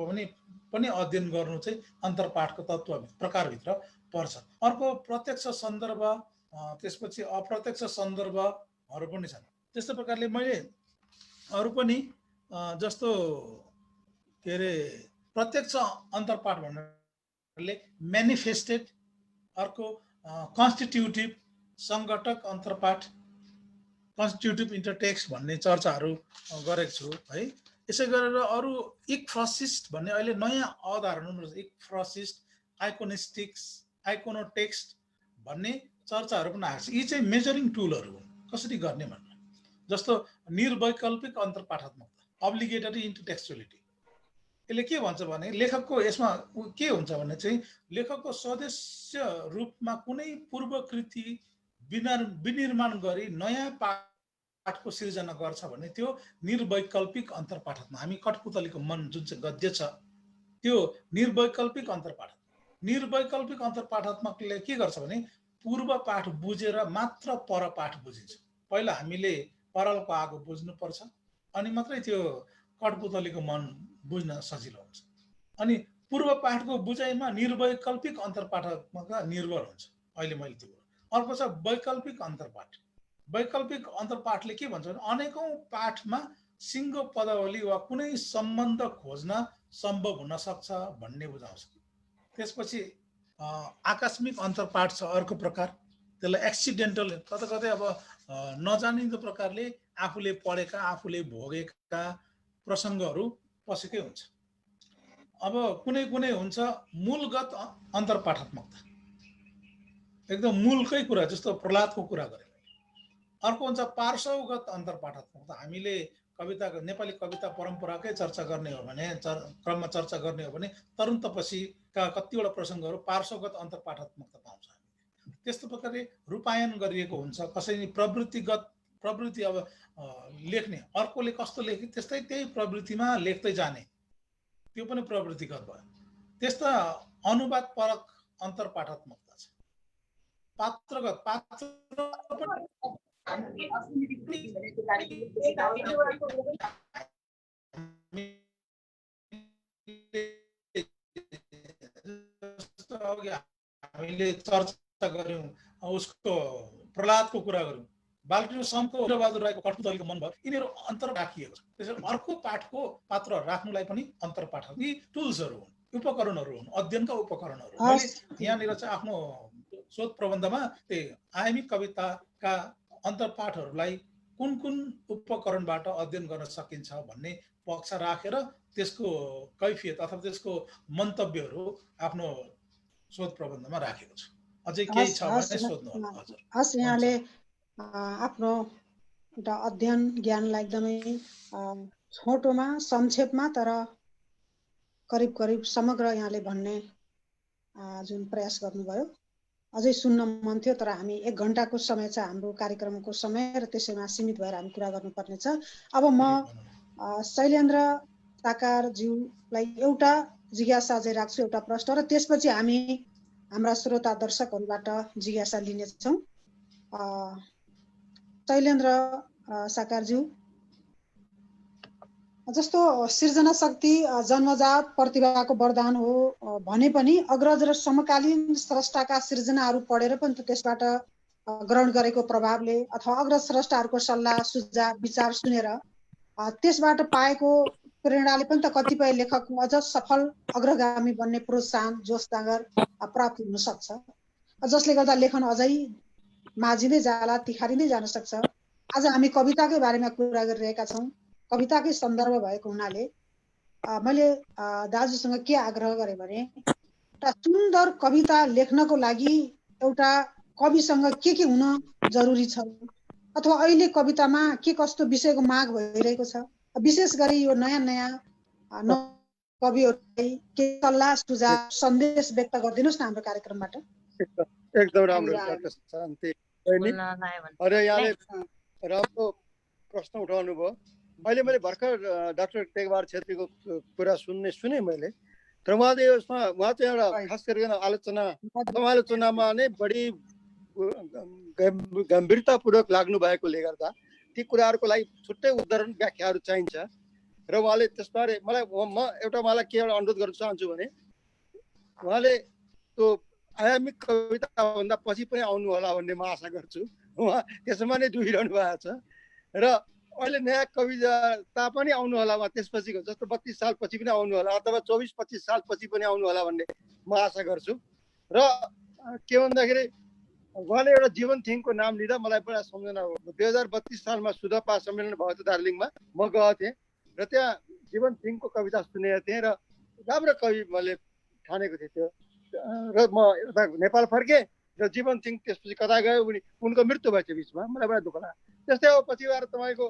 पनि अध्ययन गर्नु चाहिँ अन्तरपाठको तत्व प्रकारभित्र पर्छ। अर्को प्रत्यक्ष सन्दर्भ, त्यसपछि अप्रत्यक्ष सन्दर्भहरू पनि छन्। त्यस्तो प्रकारले मैले अरू पनि जस्तो के अरे प्रत्यक्ष अन्तरपाठ भन्नाले म्यानिफेस्टेड, अर्को कन्स्टिट्युटिभ सङ्गठक अन्तरपाठ, कन्स्टिट्युटिभ इन्टरटेक्स्ट भन्ने चर्चाहरू गरेको छु है। यसै गरेर अरू इक्फ्रसिस्ट भन्ने अहिले नयाँ अवधारणा, इक्फ्रसिस्ट, आइकोनिस्टिक्स, आइकोनोटेक्स्ट भन्ने चर्चाहरू पनि आएको छ। यी चाहिँ मेजरिङ टुलहरू हुन् कसरी गर्ने भन्ने। जस्तो निर्वैकल्पिक अन्तरपाठात्मकता, अब्लिगेटरी इन्टरटेक्चुअलिटी, यसले के भन्छ भने लेखकको यसमा के हुन्छ भने चाहिँ लेखकको सदस्य रूपमा कुनै पूर्वकृति विनिर्माण गरी नयाँ पाठको सिर्जना गर्छ भने त्यो निर्वैकल्पिक अन्तरपाठात्मक। हामी कठपुतलीको मन जुन चाहिँ गद्य छ त्यो निर्वैकल्पिक अन्तरपाठ। निर्वैकल्पिक अन्तरपाठात्मकले के गर्छ भने पूर्व पाठ बुझेर मात्र पर पाठ बुझिन्छ। पहिला हामीले परलको आगो बुझ्नुपर्छ अनि मात्रै त्यो कठपुतलीको मन बुझ्न सजिलो हुन्छ। अनि पूर्व पाठको बुझाइमा निर्वैकल्पिक अन्तरपाठात्मकता निर्भर हुन्छ। अहिले मैले त्यो अर्को छ वैकल्पिक अन्तरपाठ। वैकल्पिक अन्तरपाठले के भन्छ भने अनेकौं पाठमा सिङ्गो पदावली वा कुनै सम्बन्ध खोज्न सम्भव हुन सक्छ भन्ने बुझाउँछ। त्यसपछि आकस्मिक अन्तरपाठ छ अर्को प्रकार, त्यसलाई एक्सिडेन्टल, कतै कतै अब नजानिदो प्रकारले आफूले पढेका आफूले भोगेका प्रसङ्गहरू पसेकै हुन्छ। अब कुनै कुनै हुन्छ मूलगत अन्तरपाठात्मकता, एकदम मूलकै कुरा, जस्तो प्रहलादको कुरा गरे। अर्को हुन्छ पार्श्वगत अन्तरपाठात्मकता। हामीले कविताको नेपाली कविता परम्पराकै चर्चा गर्ने हो भने, क्रममा चर्चा गर्ने हो भने तरुण तपसीका कतिवटा प्रसङ्गहरू पार्श्वगत अन्तरपाठात्मकता पाउँछ। त्यस्तो प्रकारले रूपायन गरिएको हुन्छ। कसैले प्रवृत्ति अब लेख्ने, अर्कोले कस्तो लेखे त्यस्तै त्यही प्रवृत्तिमा लेख्दै जाने, त्यो पनि प्रवृत्तिगत भयो। त्यस्ता अनुवाद परक अन्तरपाठात्मकता छ। पात्रगत, पात्र हामीले चर्चा गर्यौं उसको प्रहलादको कुरा गर्यौं, बालकृष्ण समको वीरबहादुर राईको कठपुतलीको मन भयो, यिनीहरू अन्तर राखिएको छ। त्यसैले अर्को पाठको पात्र राख्नुलाई पनि अन्तरपाठ, यी टुल्सहरू हुन्, उपकरणहरू हुन्, अध्ययनका उपकरणहरू। मैले यहाँनिर चाहिँ आफ्नो शोध प्रबन्धमा आयामिक कविताका अन्तरपाठहरूलाई कुन कुन उपकरणबाट अध्ययन गर्न सकिन्छ भन्ने पक्ष राखेर त्यसको कैफियत अथवा त्यसको मन्तव्यहरू आफ्नो शोध प्रबन्धमा राखेको छु। अझै केही छ भने सोध्नु हजुर। हस्, यहाँले आफ्नो एउटा अध्ययन ज्ञानलाई एकदमै छोटोमा संक्षेपमा तर करिब करिब समग्र यहाँले भन्ने जुन प्रयास गर्नुभयो। अझै सुन्न मन थियो तर हामी 1 घण्टाको समय छ हाम्रो कार्यक्रमको समय र त्यसैमा सीमित भएर हामी कुरा गर्नुपर्ने छ। अब म शैलेन्द्र साकारज्यूलाई एउटा जिज्ञासा चाहिँ राख्छु, एउटा प्रश्न, र त्यसपछि हामी हाम्रा श्रोता दर्शकहरूबाट जिज्ञासा लिनेछौँ। शैलेन्द्र साकारज्यू, जस्तो सृजना शक्ति जन्मजात प्रतिभाको वरदान हो भने पनि अग्रज र समकालीन स्रष्टाका सृजनाहरू पढेर पनि त्यसबाट ग्रहण गरेको प्रभावले अथवा अग्रज स्रष्टाहरूको सल्लाह सुझाव विचार सुनेर त्यसबाट पाएको प्रेरणाले पनि त कतिपय लेखकको अझ सफल अग्रगामी बन्ने प्रोत्साहन जोस जाँगर प्राप्त हुन सक्छ, जसले गर्दा लेखन अझै माझिँदै जाला, तिखारिँदै जान सक्छ। आज हामी कविताकै बारेमा कुरा गरिरहेका छौँ, कविताकै सन्दर्भ भएको हुनाले मैले दाजुसँग के आग्रह गरेँ भने एउटा सुन्दर कविता लेख्नको लागि एउटा कविसँग के हुन जरुरी छ, अथवा अहिले कवितामा के कस्तो विषयको माग भइरहेको छ, विशेष गरी यो नयाँ कविहरूलाई के सल्लाह सुझाव सन्देश व्यक्त गरिदिनुहोस् न हाम्रो कार्यक्रमबाट। एकदम राम्रो डाक्टर शान्ति बहिनी। अरे यहाँले राम्रो प्रश्न उठाउनु भयो। मैले भर्खर डाक्टर टेकबहादुर छेत्रीको कुरा सुने मैले, तर उहाँ चाहिँ एउटा खास गरिकन आलोचनामा नै बढी गम्भीरतापूर्वक लाग्नु भएकोले गर्दा ती कुराहरूको लागि छुट्टै उदाहरण व्याख्याहरू चाहिन्छ र उहाँले त्यसबारे म एउटा के एउटा अनुरोध गर्न चाहन्छु भने उहाँले त्यो आयामिक कविता भन्दा पछि पनि आउनु होला भन्ने म आशा गर्छु। उहाँ त्यसमा नै डुबिरहनु भएको छ र अहिले नयाँ कविता पनि आउनु होला, उहाँ त्यसपछि जस्तो 32 साल पछि पनि आउनु होला अथवा 24-25 साल पछि पनि आउनु होला भन्ने म आशा गर्छु। र के भन्दाखेरि उहाँले एउटा जीवन थिङको नाम लिँदा मलाई पुरा सम्झना हो। 2032 सालमा सुदपा सम्मेलन भएको थियो दार्जिलिङमा, म गएको थिएँ र त्यहाँ जीवन थिङको कविता सुनेको थिएँ र राम्रो कवि मैले ठानेको थिएँ त्यो। र म यता नेपाल फर्केँ र जीवन थिङ त्यसपछि कता गयो भने उनको मृत्यु भएछ बिचमा, मलाई बडा दुःख लाग्यो। त्यस्तै अब पछि गएर तपाईँको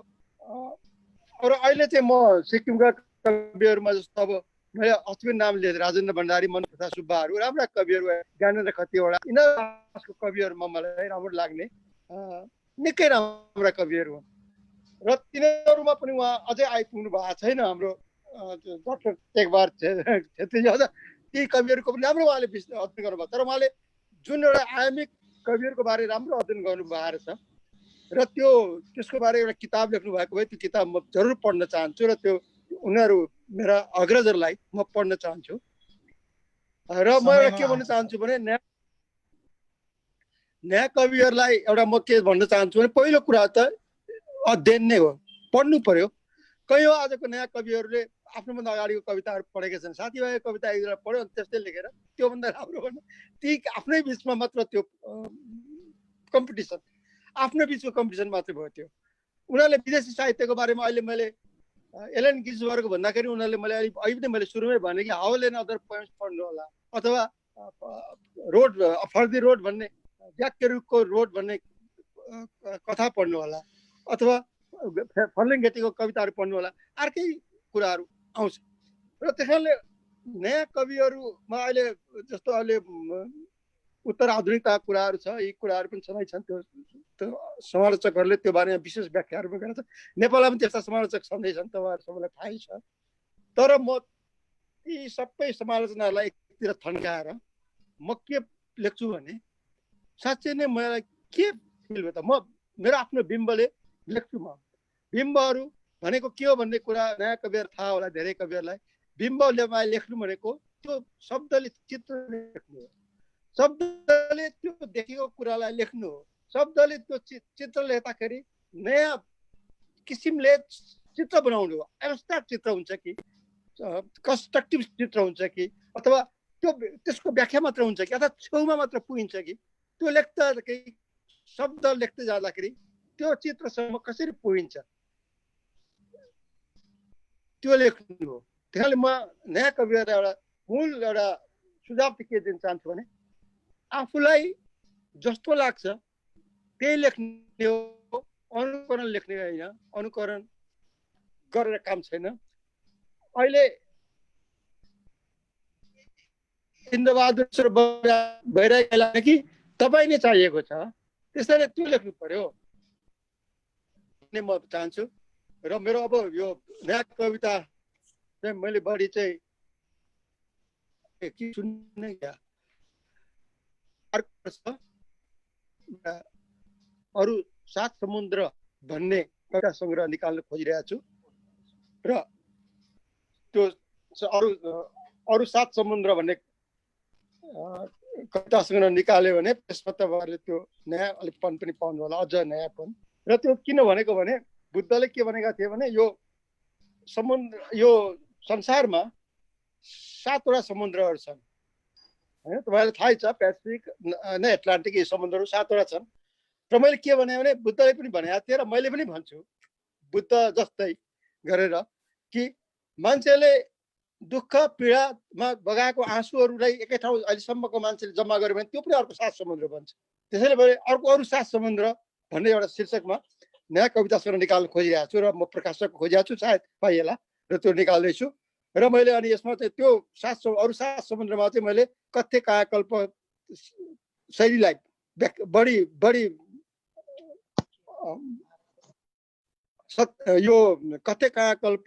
र अहिले चाहिँ म सिक्किमका कविहरूमा जस्तो अब मैले अस्ति पनि नाम लिएँ, राजेन्द्र भण्डारी, मनप्रसाद सुब्बाहरू राम्रा कविहरू, ज्ञानेन्द्र खतिवडा, यिनीहरूको कविहरूमा मलाई राम्रो लाग्ने निकै राम्रा कविहरू हुन् र तिनीहरूमा पनि उहाँ अझै आइपुग्नु भएको छैन। हाम्रो डाक्टर टेकबहादुर छेत्रीजी अझ ती कविहरूको पनि राम्रो उहाँले अध्ययन गर्नुभयो, तर उहाँले जुन एउटा आयामिक कविहरूको बारे राम्रो अध्ययन गर्नुभएको रहेछ र त्यसको बारे एउटा किताब लेख्नु भएको भए त्यो किताब म जरुर पढ्न चाहन्छु र त्यो उनीहरू मेरा अग्रजहरूलाई म पढ्न चाहन्छु। र म एउटा के भन्न चाहन्छु भने नयाँ कविहरूलाई एउटा म के भन्न चाहन्छु भने पहिलो कुरा त अध्ययन नै हो, पढ्नु पर्यो। कयौँ आजको नयाँ कविहरूले आफ्नोभन्दा अगाडिको कविताहरू पढेका छन्, साथीभाइको कविता एक दुईवटा पढ्यो अनि त्यस्तै लेखेर त्योभन्दा राम्रो भन्नु ती आफ्नै बिचमा मात्र त्यो कम्पिटिसन, आफ्नो बिचको कम्पिटिसन मात्रै भयो त्यो। उनीहरूले विदेशी साहित्यको बारेमा अहिले मैले एलन गिन्सबर्ग भन्दाखेरि उनीहरूले अहिले मैले सुरुमै भने कि हाउल एन्ड अदर पोएम्स पढ्नु होला अथवा रोड फर द रोड भन्ने ज्याक केरुकको रोड भन्ने कथा पढ्नु होला अथवा फर्लिङगेटीको कविताहरू पढ्नु होला, अर्कै कुराहरू आउँछ। र त्यसैले नयाँ कविहरूमा अहिले जस्तो अहिले उत्तर आधुनिकता कुराहरू छ, यी कुराहरू पनि छन्। त्यो समालोचकहरूले त्यो बारेमा विशेष व्याख्याहरू पनि गरेका छन्। नेपालमा पनि त्यस्ता समालोचक छँदैछन्, तपाईँहरू सबैलाई थाहै छ। तर म यी सबै समालोचनाहरूलाई एकतिर थन्काएर म के लेख्छु भने साँच्चै नै मलाई के फिल भयो त म मेरो आफ्नो बिम्बले लेख्छु। म बिम्बहरू भनेको के हो भन्ने कुरा नयाँ कविहरू थाहा होला धेरै कविहरूलाई। बिम्बमा लेख्नु भनेको त्यो शब्दले चित्र लेख्नु हो, शब्दले त्यो देखेको कुरालाई लेख्नु हो। शब्दले त्यो चित्र लेख्दाखेरि नयाँ किसिमले चित्र बनाउनु हो। एब्स्ट्र्याक्ट चित्र हुन्छ कि कन्स्ट्रक्टिभ चित्र हुन्छ कि अथवा त्यसको व्याख्या मात्र हुन्छ कि अथवा छेउमा मात्र पुगिन्छ कि त्यो लेख्दाखेरि शब्द लेख्दै जाँदाखेरि त्यो चित्रसम्म कसरी पुगिन्छ त्यो लेख्नु हो। त्यसैले म नयाँ कविहरूलाई एउटा मूल एउटा सुझाव के दिन चाहन्छु भने आफूलाई जस्तो लाग्छ त्यही लेख्ने हो, अनुकरण लेख्ने होइन। अनुकरण गरेर काम छैन। अहिले इन्द्रबहादुर भइरहेको कि तपाईँ नै चाहिएको छ, त्यसैले त्यो लेख्नु पर्यो भन्ने म चाहन्छु। र मेरो अब यो नयाँ कविता चाहिँ मैले बढी चाहिँ के सुन्ने अरू 7 समुद्र भन्ने कविता सङ्ग्रह निकाल्न खोजिरहेको छु र त्यो अरू 7 समुद्र भन्ने कविता सङ्ग्रह निकाल्यो भने त्यसमा तपाईँहरूले त्यो नयाँ अलिकपन पनि पाउनु होला, अझ नयाँपन। र त्यो किन भनेको भने बुद्धले के भनेका थिए भने यो संसारमा 7 वटा समुद्रहरू छन् होइन, तपाईँलाई थाहै छ। पेसिफिक न एटलान्टिक यी समुद्रहरू 7 वटा छन्। र मैले के भने बुद्धले पनि भनेको थिएँ र मैले पनि भन्छु बुद्ध जस्तै गरेर कि मान्छेले दुःख पीडामा बगाएको आँसुहरूलाई एकै ठाउँ अहिलेसम्मको मान्छेले जम्मा गर्यो भने त्यो पनि अर्को 7 समुद्र बन्छ। त्यसैले अरू 7 समुद्र भन्ने एउटा शीर्षकमा नयाँ कविता सङ्ग्रह निकाल्न खोजिरहेको छु र म प्रकाशक खोजिरहेको छु, सायद पाइएला र त्यो निकाल्दैछु। र मैले अनि यसमा चाहिँ त्यो अरू 7 समुद्रमा चाहिँ मैले कथ्य कायाकल्प शैलीलाई बढी यो कथ्य कायाकल्प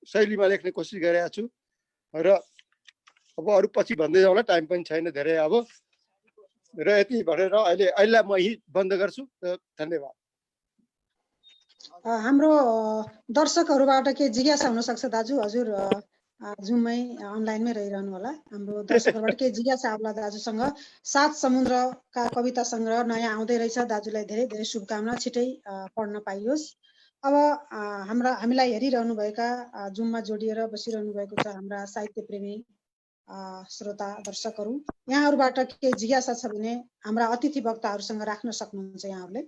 शैलीमा लेख्ने कोसिस गरिरहेको छु र अब अरू पछि भन्दै जाउँला, टाइम पनि छैन धेरै अब। र यति भनेर अहिलेलाई म यही बन्द गर्छु। धन्यवाद। हाम्रो दर्शकहरूबाट के जिज्ञासा हुनसक्छ दाजु? हजुर जुममै अनलाइनमै रहिरहनु होला। हाम्रो दर्शकहरूबाट के जिज्ञासा आउला दाजुसँग? 7 समुद्रका कविता सङ्ग्रह नयाँ आउँदै रहेछ। दाजुलाई धेरै धेरै शुभकामना, छिटै पढ्न पाइयोस्। अब हामीलाई हेरिरहनुभएका जुममा जोडिएर बसिरहनु भएको छ हाम्रा साहित्य प्रेमी श्रोता दर्शकहरू, यहाँहरूबाट के जिज्ञासा छ भने हाम्रा अतिथि वक्ताहरूसँग राख्न सक्नुहुन्छ यहाँहरूले।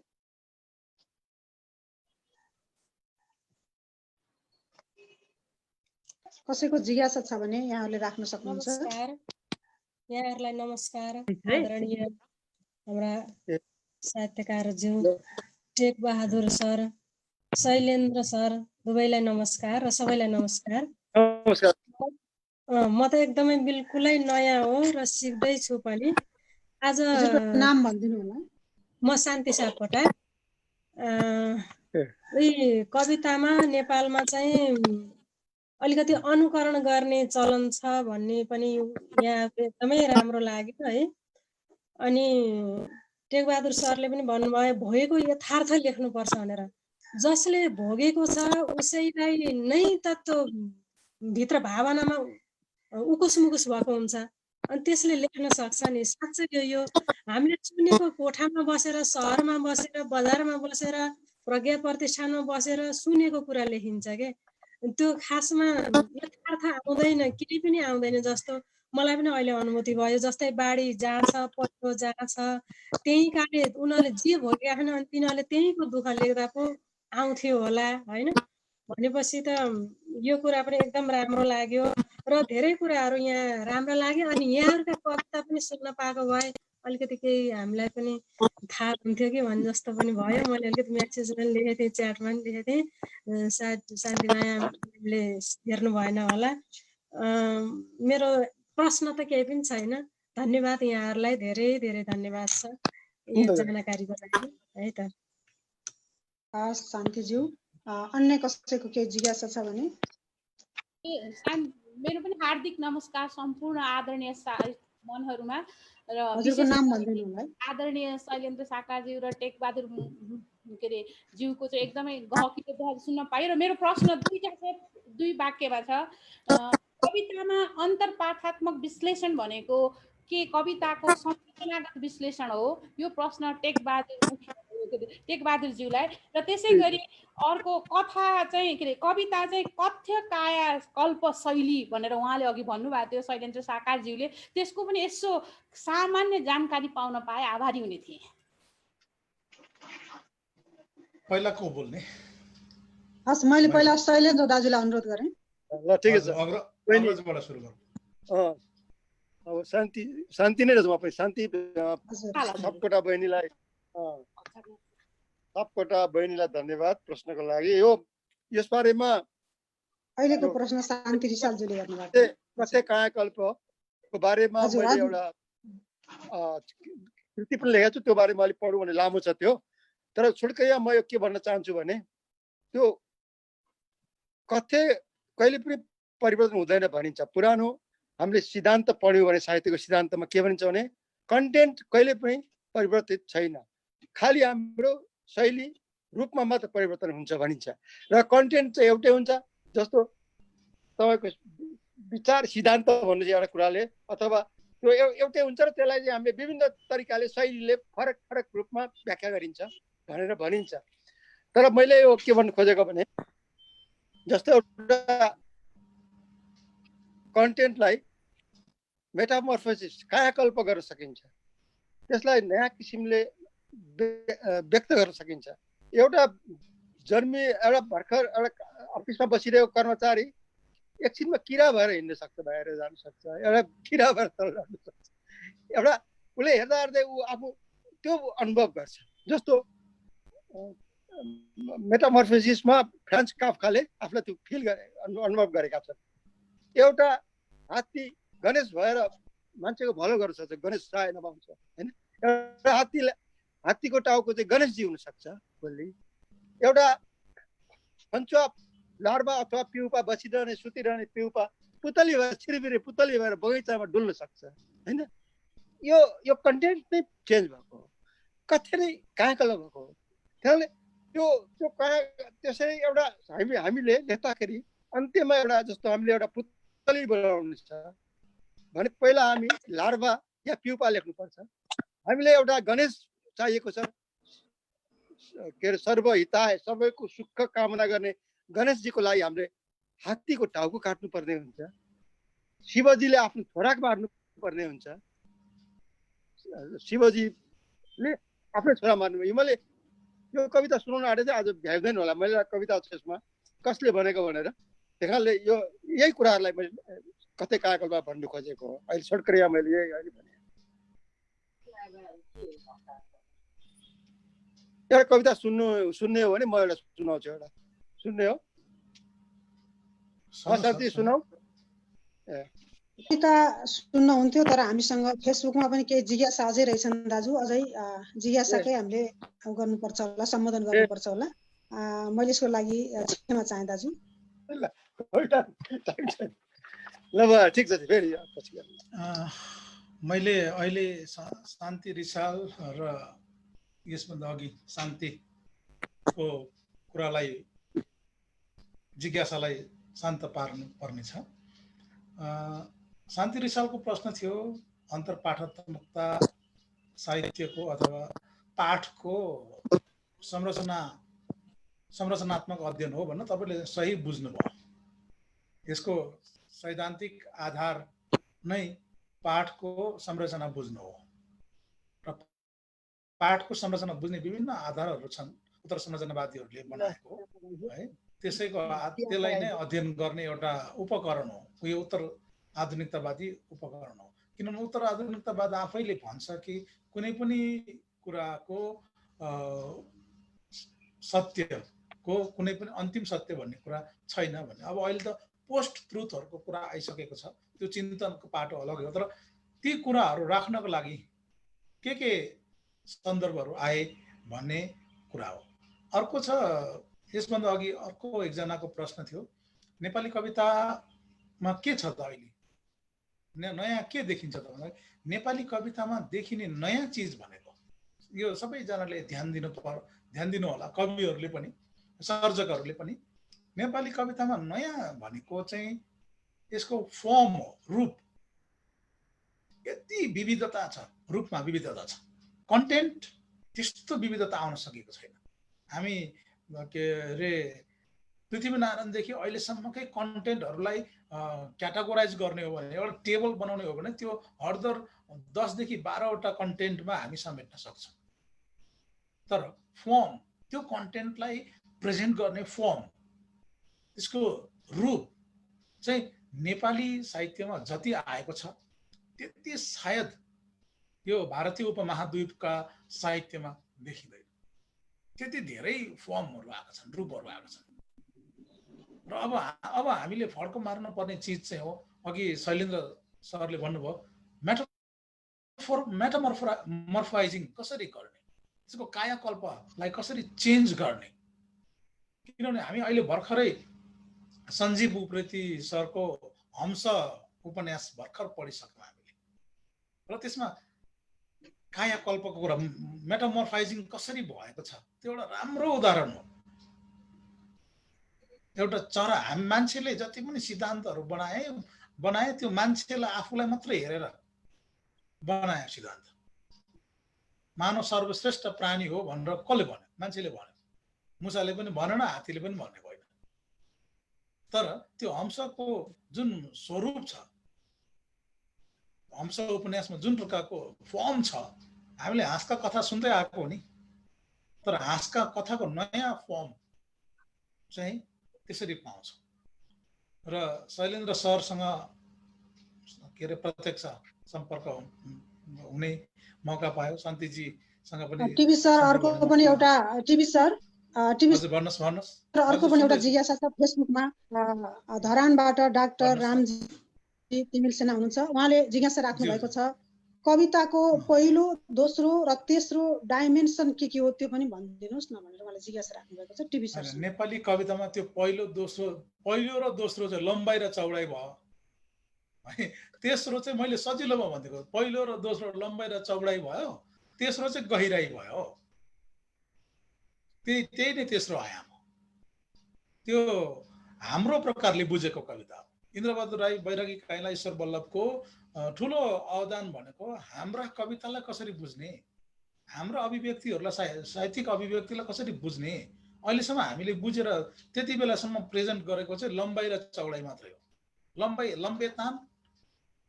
कसैको जिज्ञासा छ भने यहाँहरूले राख्न सक्नुहुन्छ। नमस्कार, यहाँहरूलाई नमस्कार। आदरणीय हाम्रा साहित्यकारज्यू टेक बहादुर सर, शैलेन्द्र सर, दुवैलाई नमस्कार र सबैलाई नमस्कार। नमस्कार। म त एकदमै बिल्कुलै नयाँ हो र सिक्दैछु पनि। आज नाम भनिदिनु होला। म शान्ति सापकोटा। कवितामा नेपालमा चाहिँ अलिकति अनुकरण गर्ने चलन छ भन्ने पनि यहाँ एकदमै राम्रो लाग्यो है। अनि टेकबहादुर सरले पनि भन्नुभयो भोगेको यथार्थ लेख्नुपर्छ भनेर। जसले भोगेको छ उसैलाई नै त त्यो भित्र भावनामा उकुस भएको हुन्छ अनि त्यसले लेख्न सक्छ नि। साँच्चै यो हामीले सुनेको कोठामा बसेर, सहरमा बसेर, बजारमा बसेर, प्रज्ञा प्रतिष्ठानमा बसेर सुनेको कुरा लेखिन्छ के, त्यो खासमा यथार्थ आउँदैन, केही पनि आउँदैन जस्तो मलाई पनि अहिले अनुभूति भयो। जस्तै बाढी जहाँ छ, पहिरो जहाँ छ, त्यही काले उनीहरूले जे भोगेका छन् अनि तिनीहरूले त्यहीँको दुःख लेख्दा पो आउँथ्यो होला होइन। भनेपछि त यो कुरा पनि एकदम राम्रो लाग्यो र धेरै कुराहरू यहाँ राम्रो लाग्यो। अनि यहाँहरूका कविता पनि सुन्न पाएको भए अलिकति केही हामीलाई पनि थाहा हुन्थ्यो कि भन्ने जस्तो पनि भयो। मैले अलिकति म्यासेज पनि लेखेको थिएँ, च्याटमा पनि लेखेको थिएँ, सायद शान्तिमायाले हेर्नु भएन होला। मेरो प्रश्न त केही पनि छैन। धन्यवाद यहाँहरूलाई, धेरै धेरै धन्यवाद छ यो जानकारीको लागि है त। हस् शान्तिज्यू, अन्य कसैको केही जिज्ञासा छ भने? मेरो पनि हार्दिक नमस्कार सम्पूर्ण आदरणीय मनहरूमा र हजुरको नाम भनिदिनु होला। आदरणीय शैलेन्द्र साकाज्यू र टेकबहादुर के अरे ज्यूको चाहिँ एकदमै गहकिलो सुन्न पाएँ। र मेरो प्रश्न दुई वाक्यमा छ। कवितामा अन्तर्पाठात्मक विश्लेषण भनेको के कविताको संरचनागत विश्लेषण हो? यो प्रश्न टेकबहादुरज्यूलाई। र त्यसै गरी अर्को कथा चाहिँ के अरे कविता चाहिँ कथ्य कायाकल्प शैली भनेर उहाँले अघि भन्नुभएको थियो शैलेन्द्र साकारज्यूले, त्यसको पनि यसो सामान्य जानकारी पाउन पाए आभारी हुने थिए। पहिला को बोल्ने? हस्, मैले पहिला शैलेन्द्र दाजुलाई अनुरोध गरेँ। ल ठिकै छ, अग्रजबाट सुरु गरौँ। अब शान्ति नै रहेछ। म पनि शान्ति सापकोटा बहिनीलाई धन्यवाद प्रश्नको लागि। यस बारेमा अहिलेको प्रश्न शान्ति रिसालज्यूले गर्नुभएको कथ्य कायाकल्पको बारेमा मैले एउटा कृति पनि लेखेको छु, त्यो बारेमा अलिक पढौँ भने लामो छ त्यो। तर छुट्कैया म यो के भन्न चाहन्छु भने त्यो कथ्य कहिले पनि परिवर्तन हुँदैन भनिन्छ। पुरानो हामीले सिद्धान्त पढ्यौँ भने साहित्यको सिद्धान्तमा के भनिन्छ भने कन्टेन्ट कहिले पनि परिवर्तित छैन, खालि हाम्रो शैली रूपमा मात्र परिवर्तन हुन्छ भनिन्छ। र कन्टेन्ट चाहिँ एउटै हुन्छ। जस्तो तपाईँको विचार सिद्धान्त भन्नु चाहिँ एउटा कुराले अथवा त्यो एउटै हुन्छ र त्यसलाई चाहिँ हामीले विभिन्न तरिकाले शैलीले फरक फरक रूपमा व्याख्या गरिन्छ भनेर भनिन्छ। तर मैले यो के भन्नु खोजेको भने जस्तो एउटा कन्टेन्टलाई मेटामर्फोसिस कायाकल्प गर्न सकिन्छ, त्यसलाई नयाँ किसिमले व्यक्त गर्न सकिन्छ। एउटा भर्खर एउटा अफिसमा बसिरहेको कर्मचारी एकछिनमा किरा भएर हिँड्न सक्छ, बाहिर जान सक्छ, एउटा किरा भएर तल जान सक्छ, एउटा उसले हेर्दा हेर्दै ऊ आफू त्यो अनुभव गर्छ। जस्तो मेटामर्फोसिसमा फ्रान्स काफ्काले आफूलाई त्यो फिल गरे अनुभव गरेका छन्। एउटा हात्ती गणेश भएर मान्छेको भलो गर्न सक्छ, गणेश चाहे नपाउँछ होइन। एउटा हात्तीको टाउको चाहिँ गणेशजी हुनसक्छ भोलि। एउटा फन्चुवा लार्वा अथवा पिउपा बसिरहने सुतिरहने पिउपा पुतली भएर छिरिबिरे पुतली भएर बगैँचामा डुल्न सक्छ होइन। यो कन्टेन्ट नै चेन्ज भएको हो, कथेरै काँकल भएको हो। त्यसले त्यो त्यसरी एउटा हामीले लेख्दाखेरि अन्त्यमा एउटा जस्तो हामीले एउटा पुतली बनाउनु छ भने पहिला हामी लार्वा या पिउपा लेख्नुपर्छ। हामीले एउटा गणेश चाहिएको छ, के अरे सर्वहिताय सबैको सुख कामना गर्ने गणेशजीको लागि हामीले हात्तीको टाउको काट्नुपर्ने हुन्छ। शिवजीले आफ्नो छोराक मार्नु पर्ने हुन्छ। शिवजीले आफ्नै छोरा मार्नु। मैले यो कविता सुनाउन आँटे चाहिँ आज भ्याउँदैन होला, मैले कविता छ यसमा कसले भनेको भनेर। त्यहाँले यही कुराहरूलाई मैले कतै कागजमा भन्नु खोजेको हो। अहिले सर्टकरिया मैले यही अहिले भने एउटा कविता सुन्ने हो भने म एउटा सुनाउँछु। एउटा सुन्ने हो साथी सुनाऊ। कविता सुन्न हुन्थ्यो तर हामीसँग फेसबुकमा पनि केही जिज्ञासा अझै रहेछन् दाजु। अझै जिज्ञासाकै हामीले गर्नुपर्छ होला, सम्बोधन गर्नुपर्छ होला। मैले यसको लागि क्षमा चाहे दाजु। ल ठिक छ फेरि मैले अहिले शान्ति रिसाल र यसभन्दा अघि शान्तिको कुरालाई जिज्ञासालाई शान्त पार्नु पर्नेछ। शान्ति रिसालको प्रश्न थियो अन्तर्पाठात्मकता साहित्यको अथवा पाठको संरचनात्मक अध्ययन हो भन्न तपाईँले सही बुझ्नुभयो। यसको सैद्धान्तिक आधार नै पाठको संरचना बुझ्नु हो र पाठको संरचना बुझ्ने विभिन्न आधारहरू छन् उत्तर संरचनावादीहरूले बनाएको है। त्यसलाई नै अध्ययन गर्ने एउटा उपकरण हो यो उत्तर आधुनिकतावादी उपकरण हो। किनभने उत्तर आधुनिकतावाद आफैले भन्छ कि कुनै पनि कुराको सत्यको कुनै पनि अन्तिम सत्य भन्ने कुरा छैन भन्ने। अब अहिले त पोस्ट ट्रुथहरूको कुरा आइसकेको छ, त्यो चिन्तनको पाटो अलग हो। तर ती कुराहरू राख्नको लागि के सन्दर्भहरू आए भन्ने कुरा हो। अर्को छ यसभन्दा अघि अर्को एकजनाको प्रश्न थियो नेपाली कवितामा के छ त अहिले नयाँ के देखिन्छ त भन्दा नेपाली कवितामा देखिने नयाँ चिज भनेको यो सबैजनाले ध्यान दिनु होला। कविहरूले पनि सर्जकहरूले पनि नेपाली कवितामा नयाँ भनेको चाहिँ यसको फर्म हो, रूप। यति विविधता छ, रूपमा विविधता छ, कन्टेन्ट त्यस्तो विविधता आउन सकेको छैन। हामी के अरे पृथ्वीनारायणदेखि अहिलेसम्मकै कन्टेन्टहरूलाई क्याटेगोराइज गर्ने हो भने एउटा टेबल बनाउने हो भने त्यो हरदर 10 देखि 12वटा कन्टेन्टमा हामी समेट्न सक्छौँ। तर फर्म, त्यो कन्टेन्टलाई प्रेजेन्ट गर्ने फर्म, त्यसको रूप चाहिँ नेपाली साहित्यमा जति आएको छ त्यति सायद यो भारतीय उपमहाद्वीपका साहित्यमा देखिँदैन। त्यति धेरै फर्महरू आएका छन्, रूपहरू आएका छन्। र अब हामीले फड्को मार्न पर्ने चिज चाहिँ हो, अघि शैलेन्द्र सरले भन्नुभयो मेटामर्फाइजिङ कसरी गर्ने, त्यसको कायाकल्पलाई कसरी चेन्ज गर्ने। किनभने हामी अहिले भर्खरै सञ्जीव उप्रेती सरको हंस उपन्यास भर्खर पढिसक्यौँ हामीले र त्यसमा कायाकल्पको कुरा मेटामर्फाइजिङ कसरी भएको छ त्यो एउटा राम्रो उदाहरण हो। एउटा चरा, हामी मान्छेले जति पनि सिद्धान्तहरू बनाए त्यो मान्छेलाई आफूलाई मात्रै हेरेर बनायो सिद्धान्त। मानव सर्वश्रेष्ठ प्राणी हो भनेर कसले भन्यो? मान्छेले भन्यो। मुसाले पनि भनेन, हात्तीले पनि भन्ने भएन। तर त्यो हंसको जुन स्वरूप छ, हंस उपन्यासमा जुन प्रकारको फर्म छ, हामीले हाँसका कथा सुन्दै आएको हो नि, तर हाँसका कथाको नयाँ फर्म चाहिँ त्यसरी पाउँछ। र शैलेन्द्र सरसँग के अरे प्रत्यक्ष सम्पर्क हुने मौका पायो। शान्तिजीसँग पनि टिभी सर, अर्को पनि एउटा टिभी सर टिभी हजुर भन्नुहोस् र अर्को पनि एउटा जिज्ञासा छ फेसबुकमा धरानबाट डाक्टर रामजी तिमिल सेना हुनुहुन्छ, उहाँले जिज्ञासा राख्नु भएको छ कविताको पहिलो दोस्रो र तेस्रो डाइमेन्सन के हो त्यो पनि भनिदिनुहोस् न भनेर उहाँले जिज्ञासा राख्नु भएको छ। टिभी सर नेपाली कवितामा त्यो पहिलो र दोस्रो चाहिँ लम्बाइ र चौडाइ भयो है, तेस्रो चाहिँ मैले सजिलोमा भनिदिएको पहिलो र दोस्रो लम्बाइ र चौडाइ भयो, तेस्रो चाहिँ गहिराई भयो, त्यही नै तेस्रो आयाम हो। त्यो हाम्रो प्रकारले बुझेको कविता हो। इन्द्रबहादुर राई बैरागी काइला ईश्वर बल्लभको ठुलो अवदान भनेको हाम्रा कवितालाई कसरी बुझ्ने, हाम्रो अभिव्यक्तिहरूलाई साहित्यिक अभिव्यक्तिलाई कसरी बुझ्ने, अहिलेसम्म हामीले बुझेर त्यति बेलासम्म प्रेजेन्ट गरेको चाहिँ लम्बाइ र चौडाइ मात्रै हो। लम्बेतान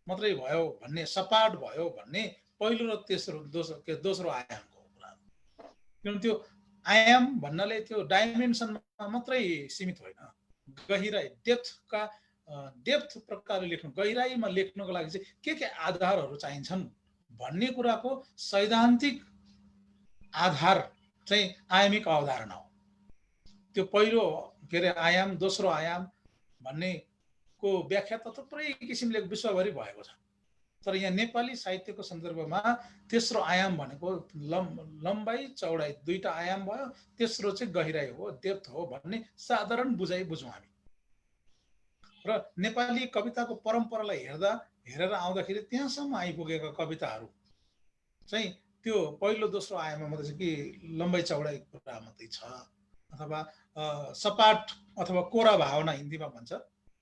मात्रै भयो भन्ने, सपाट भयो भन्ने पहिलो र दोस्रो आयामको कुरा। किनभने त्यो आयाम भन्नाले त्यो डाइमेन्सनमा मात्रै सीमित होइन, गहिराई डेप्थ प्रकारले लेख्नु, गहिराईमा लेख्नको लागि चाहिँ के आधारहरू चाहिन्छन् भन्ने कुराको सैद्धान्तिक आधार चाहिँ आयामिक अवधारणा हो। त्यो पहिलो के अरे आयाम दोस्रो आयाम भन्ने को व्याख्या त थुप्रै किसिमले विश्वभरि भएको छ, तर यहाँ नेपाली साहित्यको सन्दर्भमा तेस्रो आयाम भनेको लम्बाइ चौडाइ दुईटा आयाम भयो, तेस्रो चाहिँ गहिराई हो, डेप्थ हो भन्ने साधारण बुझाइ बुझौँ हामी। र नेपाली कविताको परम्परालाई हेरेर आउँदाखेरि त्यहाँसम्म आइपुगेका कविताहरू चाहिँ त्यो पहिलो दोस्रो आयाममा मात्रै छ कि लम्बाइ चौडाइ कुरा मात्रै छ, अथवा सपाट अथवा कोरा भावना हिन्दीमा भन्छ,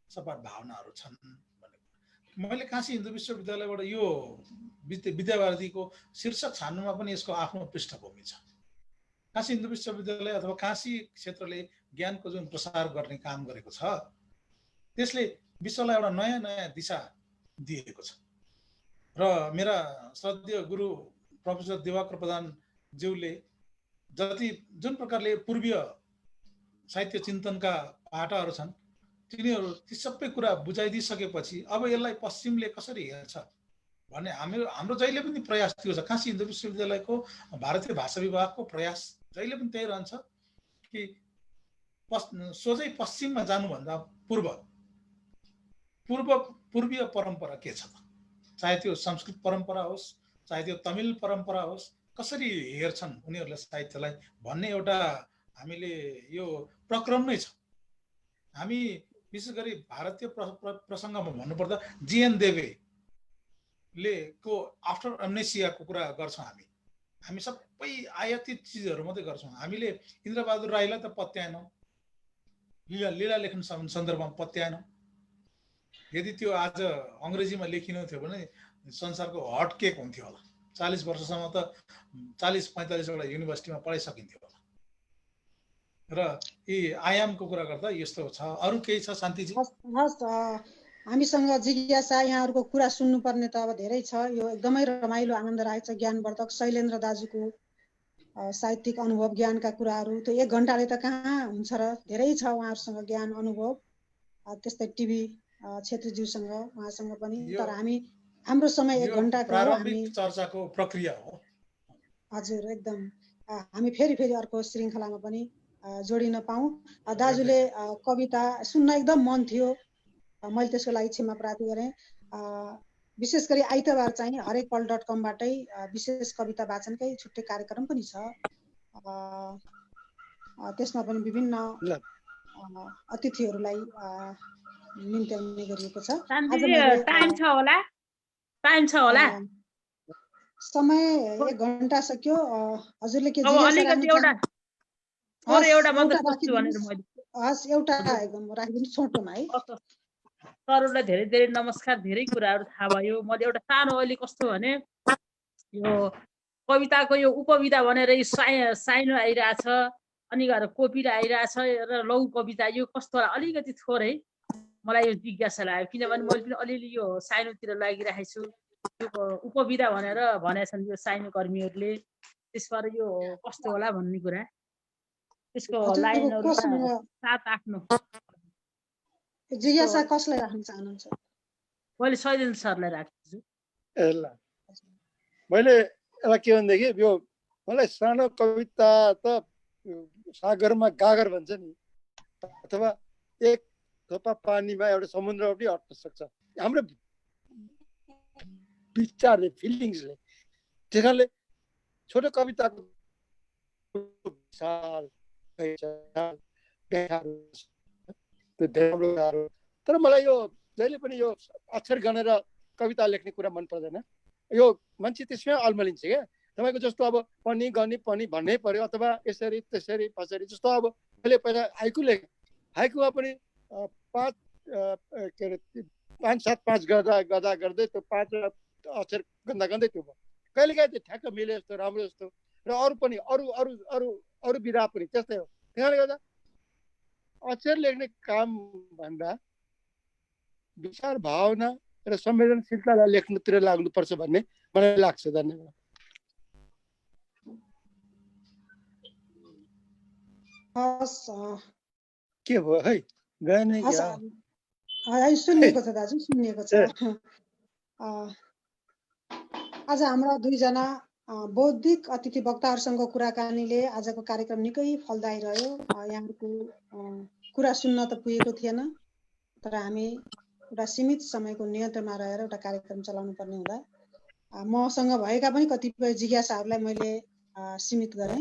सपाट भावनाहरू छन् भनेको। मैले काशी हिन्दू विश्वविद्यालयबाट यो विद्यावारिधीको शीर्षक छान्नुमा पनि यसको आफ्नो पृष्ठभूमि छ। काशी हिन्दू विश्वविद्यालय अथवा काशी क्षेत्रले ज्ञानको जुन प्रसार गर्ने काम गरेको छ त्यसले विश्वलाई एउटा नयाँ दिशा दिएको छ। र मेरा श्रद्धेय गुरु प्रोफेसर दिवाकर प्रधानज्यूले जुन प्रकारले पूर्वीय साहित्य चिन्तनका पाटाहरू छन् तिनीहरू ती सबै कुरा बुझाइदिइसकेपछि अब यसलाई पश्चिमले कसरी हेर्छ भन्ने हाम्रो जहिले पनि प्रयास थियो छ। काशी हिन्दू विश्वविद्यालयको भारतीय भाषा विभागको प्रयास जहिले पनि त्यही रहन्छ कि सोझै पश्चिममा जानुभन्दा पूर्वीय परम्परा के छ, चाहे त्यो संस्कृत परम्परा होस् चाहे त्यो तमिल परम्परा होस्, कसरी हेर्छन् उनीहरूले साहित्यलाई भन्ने एउटा हामीले यो प्रक्रम नै छ। हामी विशेष गरी भारतीय प्रसङ्गमा भन्नुपर्दा जीएन देवेले को आफ्टर एम्नेसियाको कुरा गर्छौँ हामी सबै आयातित चिजहरू मात्रै गर्छौँ। हामीले इन्द्रबहादुर राईलाई त पत्याएनौँ, लीला लेखन सन्दर्भमा पत्याएनौँ। यदि त्यो आज अङ्ग्रेजीमा लेखिनु थियो भने संसारको हट केक हुन्थ्यो होला। 40 वर्षसम्म त 40-45 वटा युनिभर्सिटीमा पढाइसकिन्थ्यो होला। र यी आयामको कुरा गर्दा यस्तो छ। अरू केही छ शान्तिजी? हस्, हामीसँग जिज्ञासा यहाँहरूको कुरा सुन्नुपर्ने त अब धेरै छ। यो एकदमै रमाइलो आनन्द रहेछ। ज्ञानवर्धक शैलेन्द्र दाजुको साहित्यिक अनुभव ज्ञानका कुराहरू त्यो 1 घण्टाले त कहाँ हुन्छ र, धेरै छ उहाँहरूसँग ज्ञान अनुभव। त्यस्तै टिभी क्षेत्रीज्यूसँग उहाँसँग पनि, तर हाम्रो समय 1 घण्टाको हो। हामी चर्चाको प्रक्रिया हो। हजुर, एकदम हामी फेरि अर्को श्रृङ्खलामा पनि जोडिन पाऊँ। दाजुले कविता सुन्न एकदम मन थियो, मैले त्यसको लागि क्षमा प्रार्थी गरेँ। विशेष गरी आइतबार चाहिँ हरेकपल.com-बाटै विशेष कविता वाचनकै छुट्टै कार्यक्रम पनि छ। त्यसमा पनि विभिन्न अतिथिहरूलाई निम्त्याउने गरिएको छ। टाइम छ होला? समय 1 घण्टा सक्यो। हजुरले के जिज्ञासा राख्नुहुन्छ? एउटा एकदम राखिदिनु छोटोमा है। सरहरूलाई धेरै धेरै नमस्कार। धेरै कुराहरू थाहा भयो। मैले एउटा सानो अहिले कस्तो भने यो कविताको यो उपविधा भनेर साइनो आइरहेछ, अनि गएर कोपिरा आइरहेछ र लघु कविता यो कस्तो अलिकति थोरै मलाई यो जिज्ञासा लाग्यो। किनभने मैले पनि अलिअलि यो साइनोतिर लागिरहेको छु। उपविधा भनेर भनेछन् यो साइनो कर्मीहरूले, त्यसबाट यो कस्तो होला भन्ने कुरा, त्यसको लाइनहरू 7-8 9 जिज्ञासा कसलाई राख्न चाहनुहुन्छ? मैले शैलेन्द्र सरलाई राख्छु। ल मैले यसलाई के भनेदेखि यो मलाई सानो कविता त सागरमा गागर भन्छ नि, अथवा एक थोपा पानीमा एउटा समुद्र पनि अट्न सक्छ हाम्रो विचारले, फिलिङ्सले। त्यस कारणले छोटो कविताको विशाल तर मलाई यो जहिले पनि यो अक्षर गनेर कविता लेख्ने कुरा मन पर्दैन। यो मान्छे त्यसमै अल्मलिन्छ क्या। तपाईँको जस्तो अब पनि गनी पनि भन्नै पर्यो, अथवा यसरी त्यसरी पछाडि जस्तो अब मैले पहिला हाइकु लेखेँ, हाइकुमा पनि 5-7-5 गर्दा गर्दै त्यो 5 अक्षर गन्दै त्यो भयो। कहिलेकाहीँ त्यो ठ्याक्क मिले जस्तो, राम्रो जस्तो, र अरू पनि अरू विधा पनि त्यस्तै हो। त्यसले गर्दा अक्षर लेख्ने काम भन्दा विचार, भावना र संवेदनशीलतालाई लेख्नुतिर लाग्नुपर्छ भन्ने मलाई लाग्छ। धन्यवाद। के भयो है? गएन सुनिएको छ दाजु, सुनिएको छ। आज हाम्रा दुईजना बौद्धिक अतिथि वक्ताहरूसँग कुराकानीले आजको कार्यक्रम निकै फलदायी रह्यो। यहाँको कुरा सुन्न त पुगेको थिएन, तर हामी एउटा सीमित समयको नियन्त्रणमा रहेर एउटा कार्यक्रम चलाउनु पर्ने हुँदा मसँग भएका पनि कतिपय जिज्ञासाहरूलाई मैले सीमित गरेँ,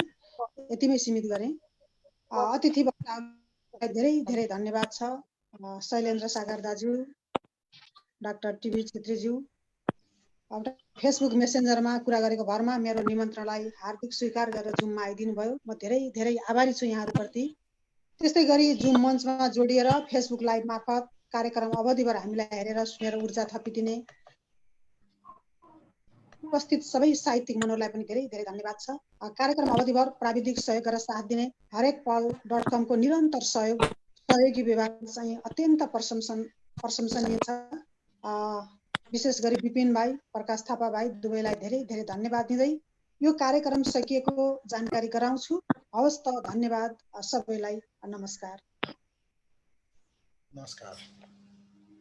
यतिमै सीमित गरेँ। अतिथि वक्ताहरूलाई धेरै धेरै धन्यवाद छ। शैलेन्द्र सागर दाजु, डाक्टर टिभी छेत्रीज्यू, फेसबुक मेसेन्जरमा कुरा गरेको भरमा मेरो निमन्त्रणलाई हार्दिक स्वीकार गरेर जुममा आइदिनु भयो। म धेरै धेरै आभारी छु यहाँहरूप्रति। त्यस्तै गरी जुम मञ्चमा जोडिएर फेसबुक लाइभ मार्फत कार्यक्रम अवधिभर हामीलाई हेरेर सुनेर ऊर्जा थपिदिने उपस्थित सबै साहित्यिक मनहरूलाई पनि धेरै धेरै धन्यवाद छ। कार्यक्रम अवधिभर प्राविधिक सहयोग गरेर साथ दिने हरेकपल.com को निरन्तर सहयोगी विभाग चाहिँ अत्यन्त प्रशंसनीय छ। विशेष गरी विपिन भाइ, प्रकाश थापा भाइ दुवैलाई धेरै धेरै धन्यवाद दिँदै यो कार्यक्रम सकिएको जानकारी गराउँछु। हवस् त, धन्यवाद सबैलाई, नमस्कार। नमस्कार।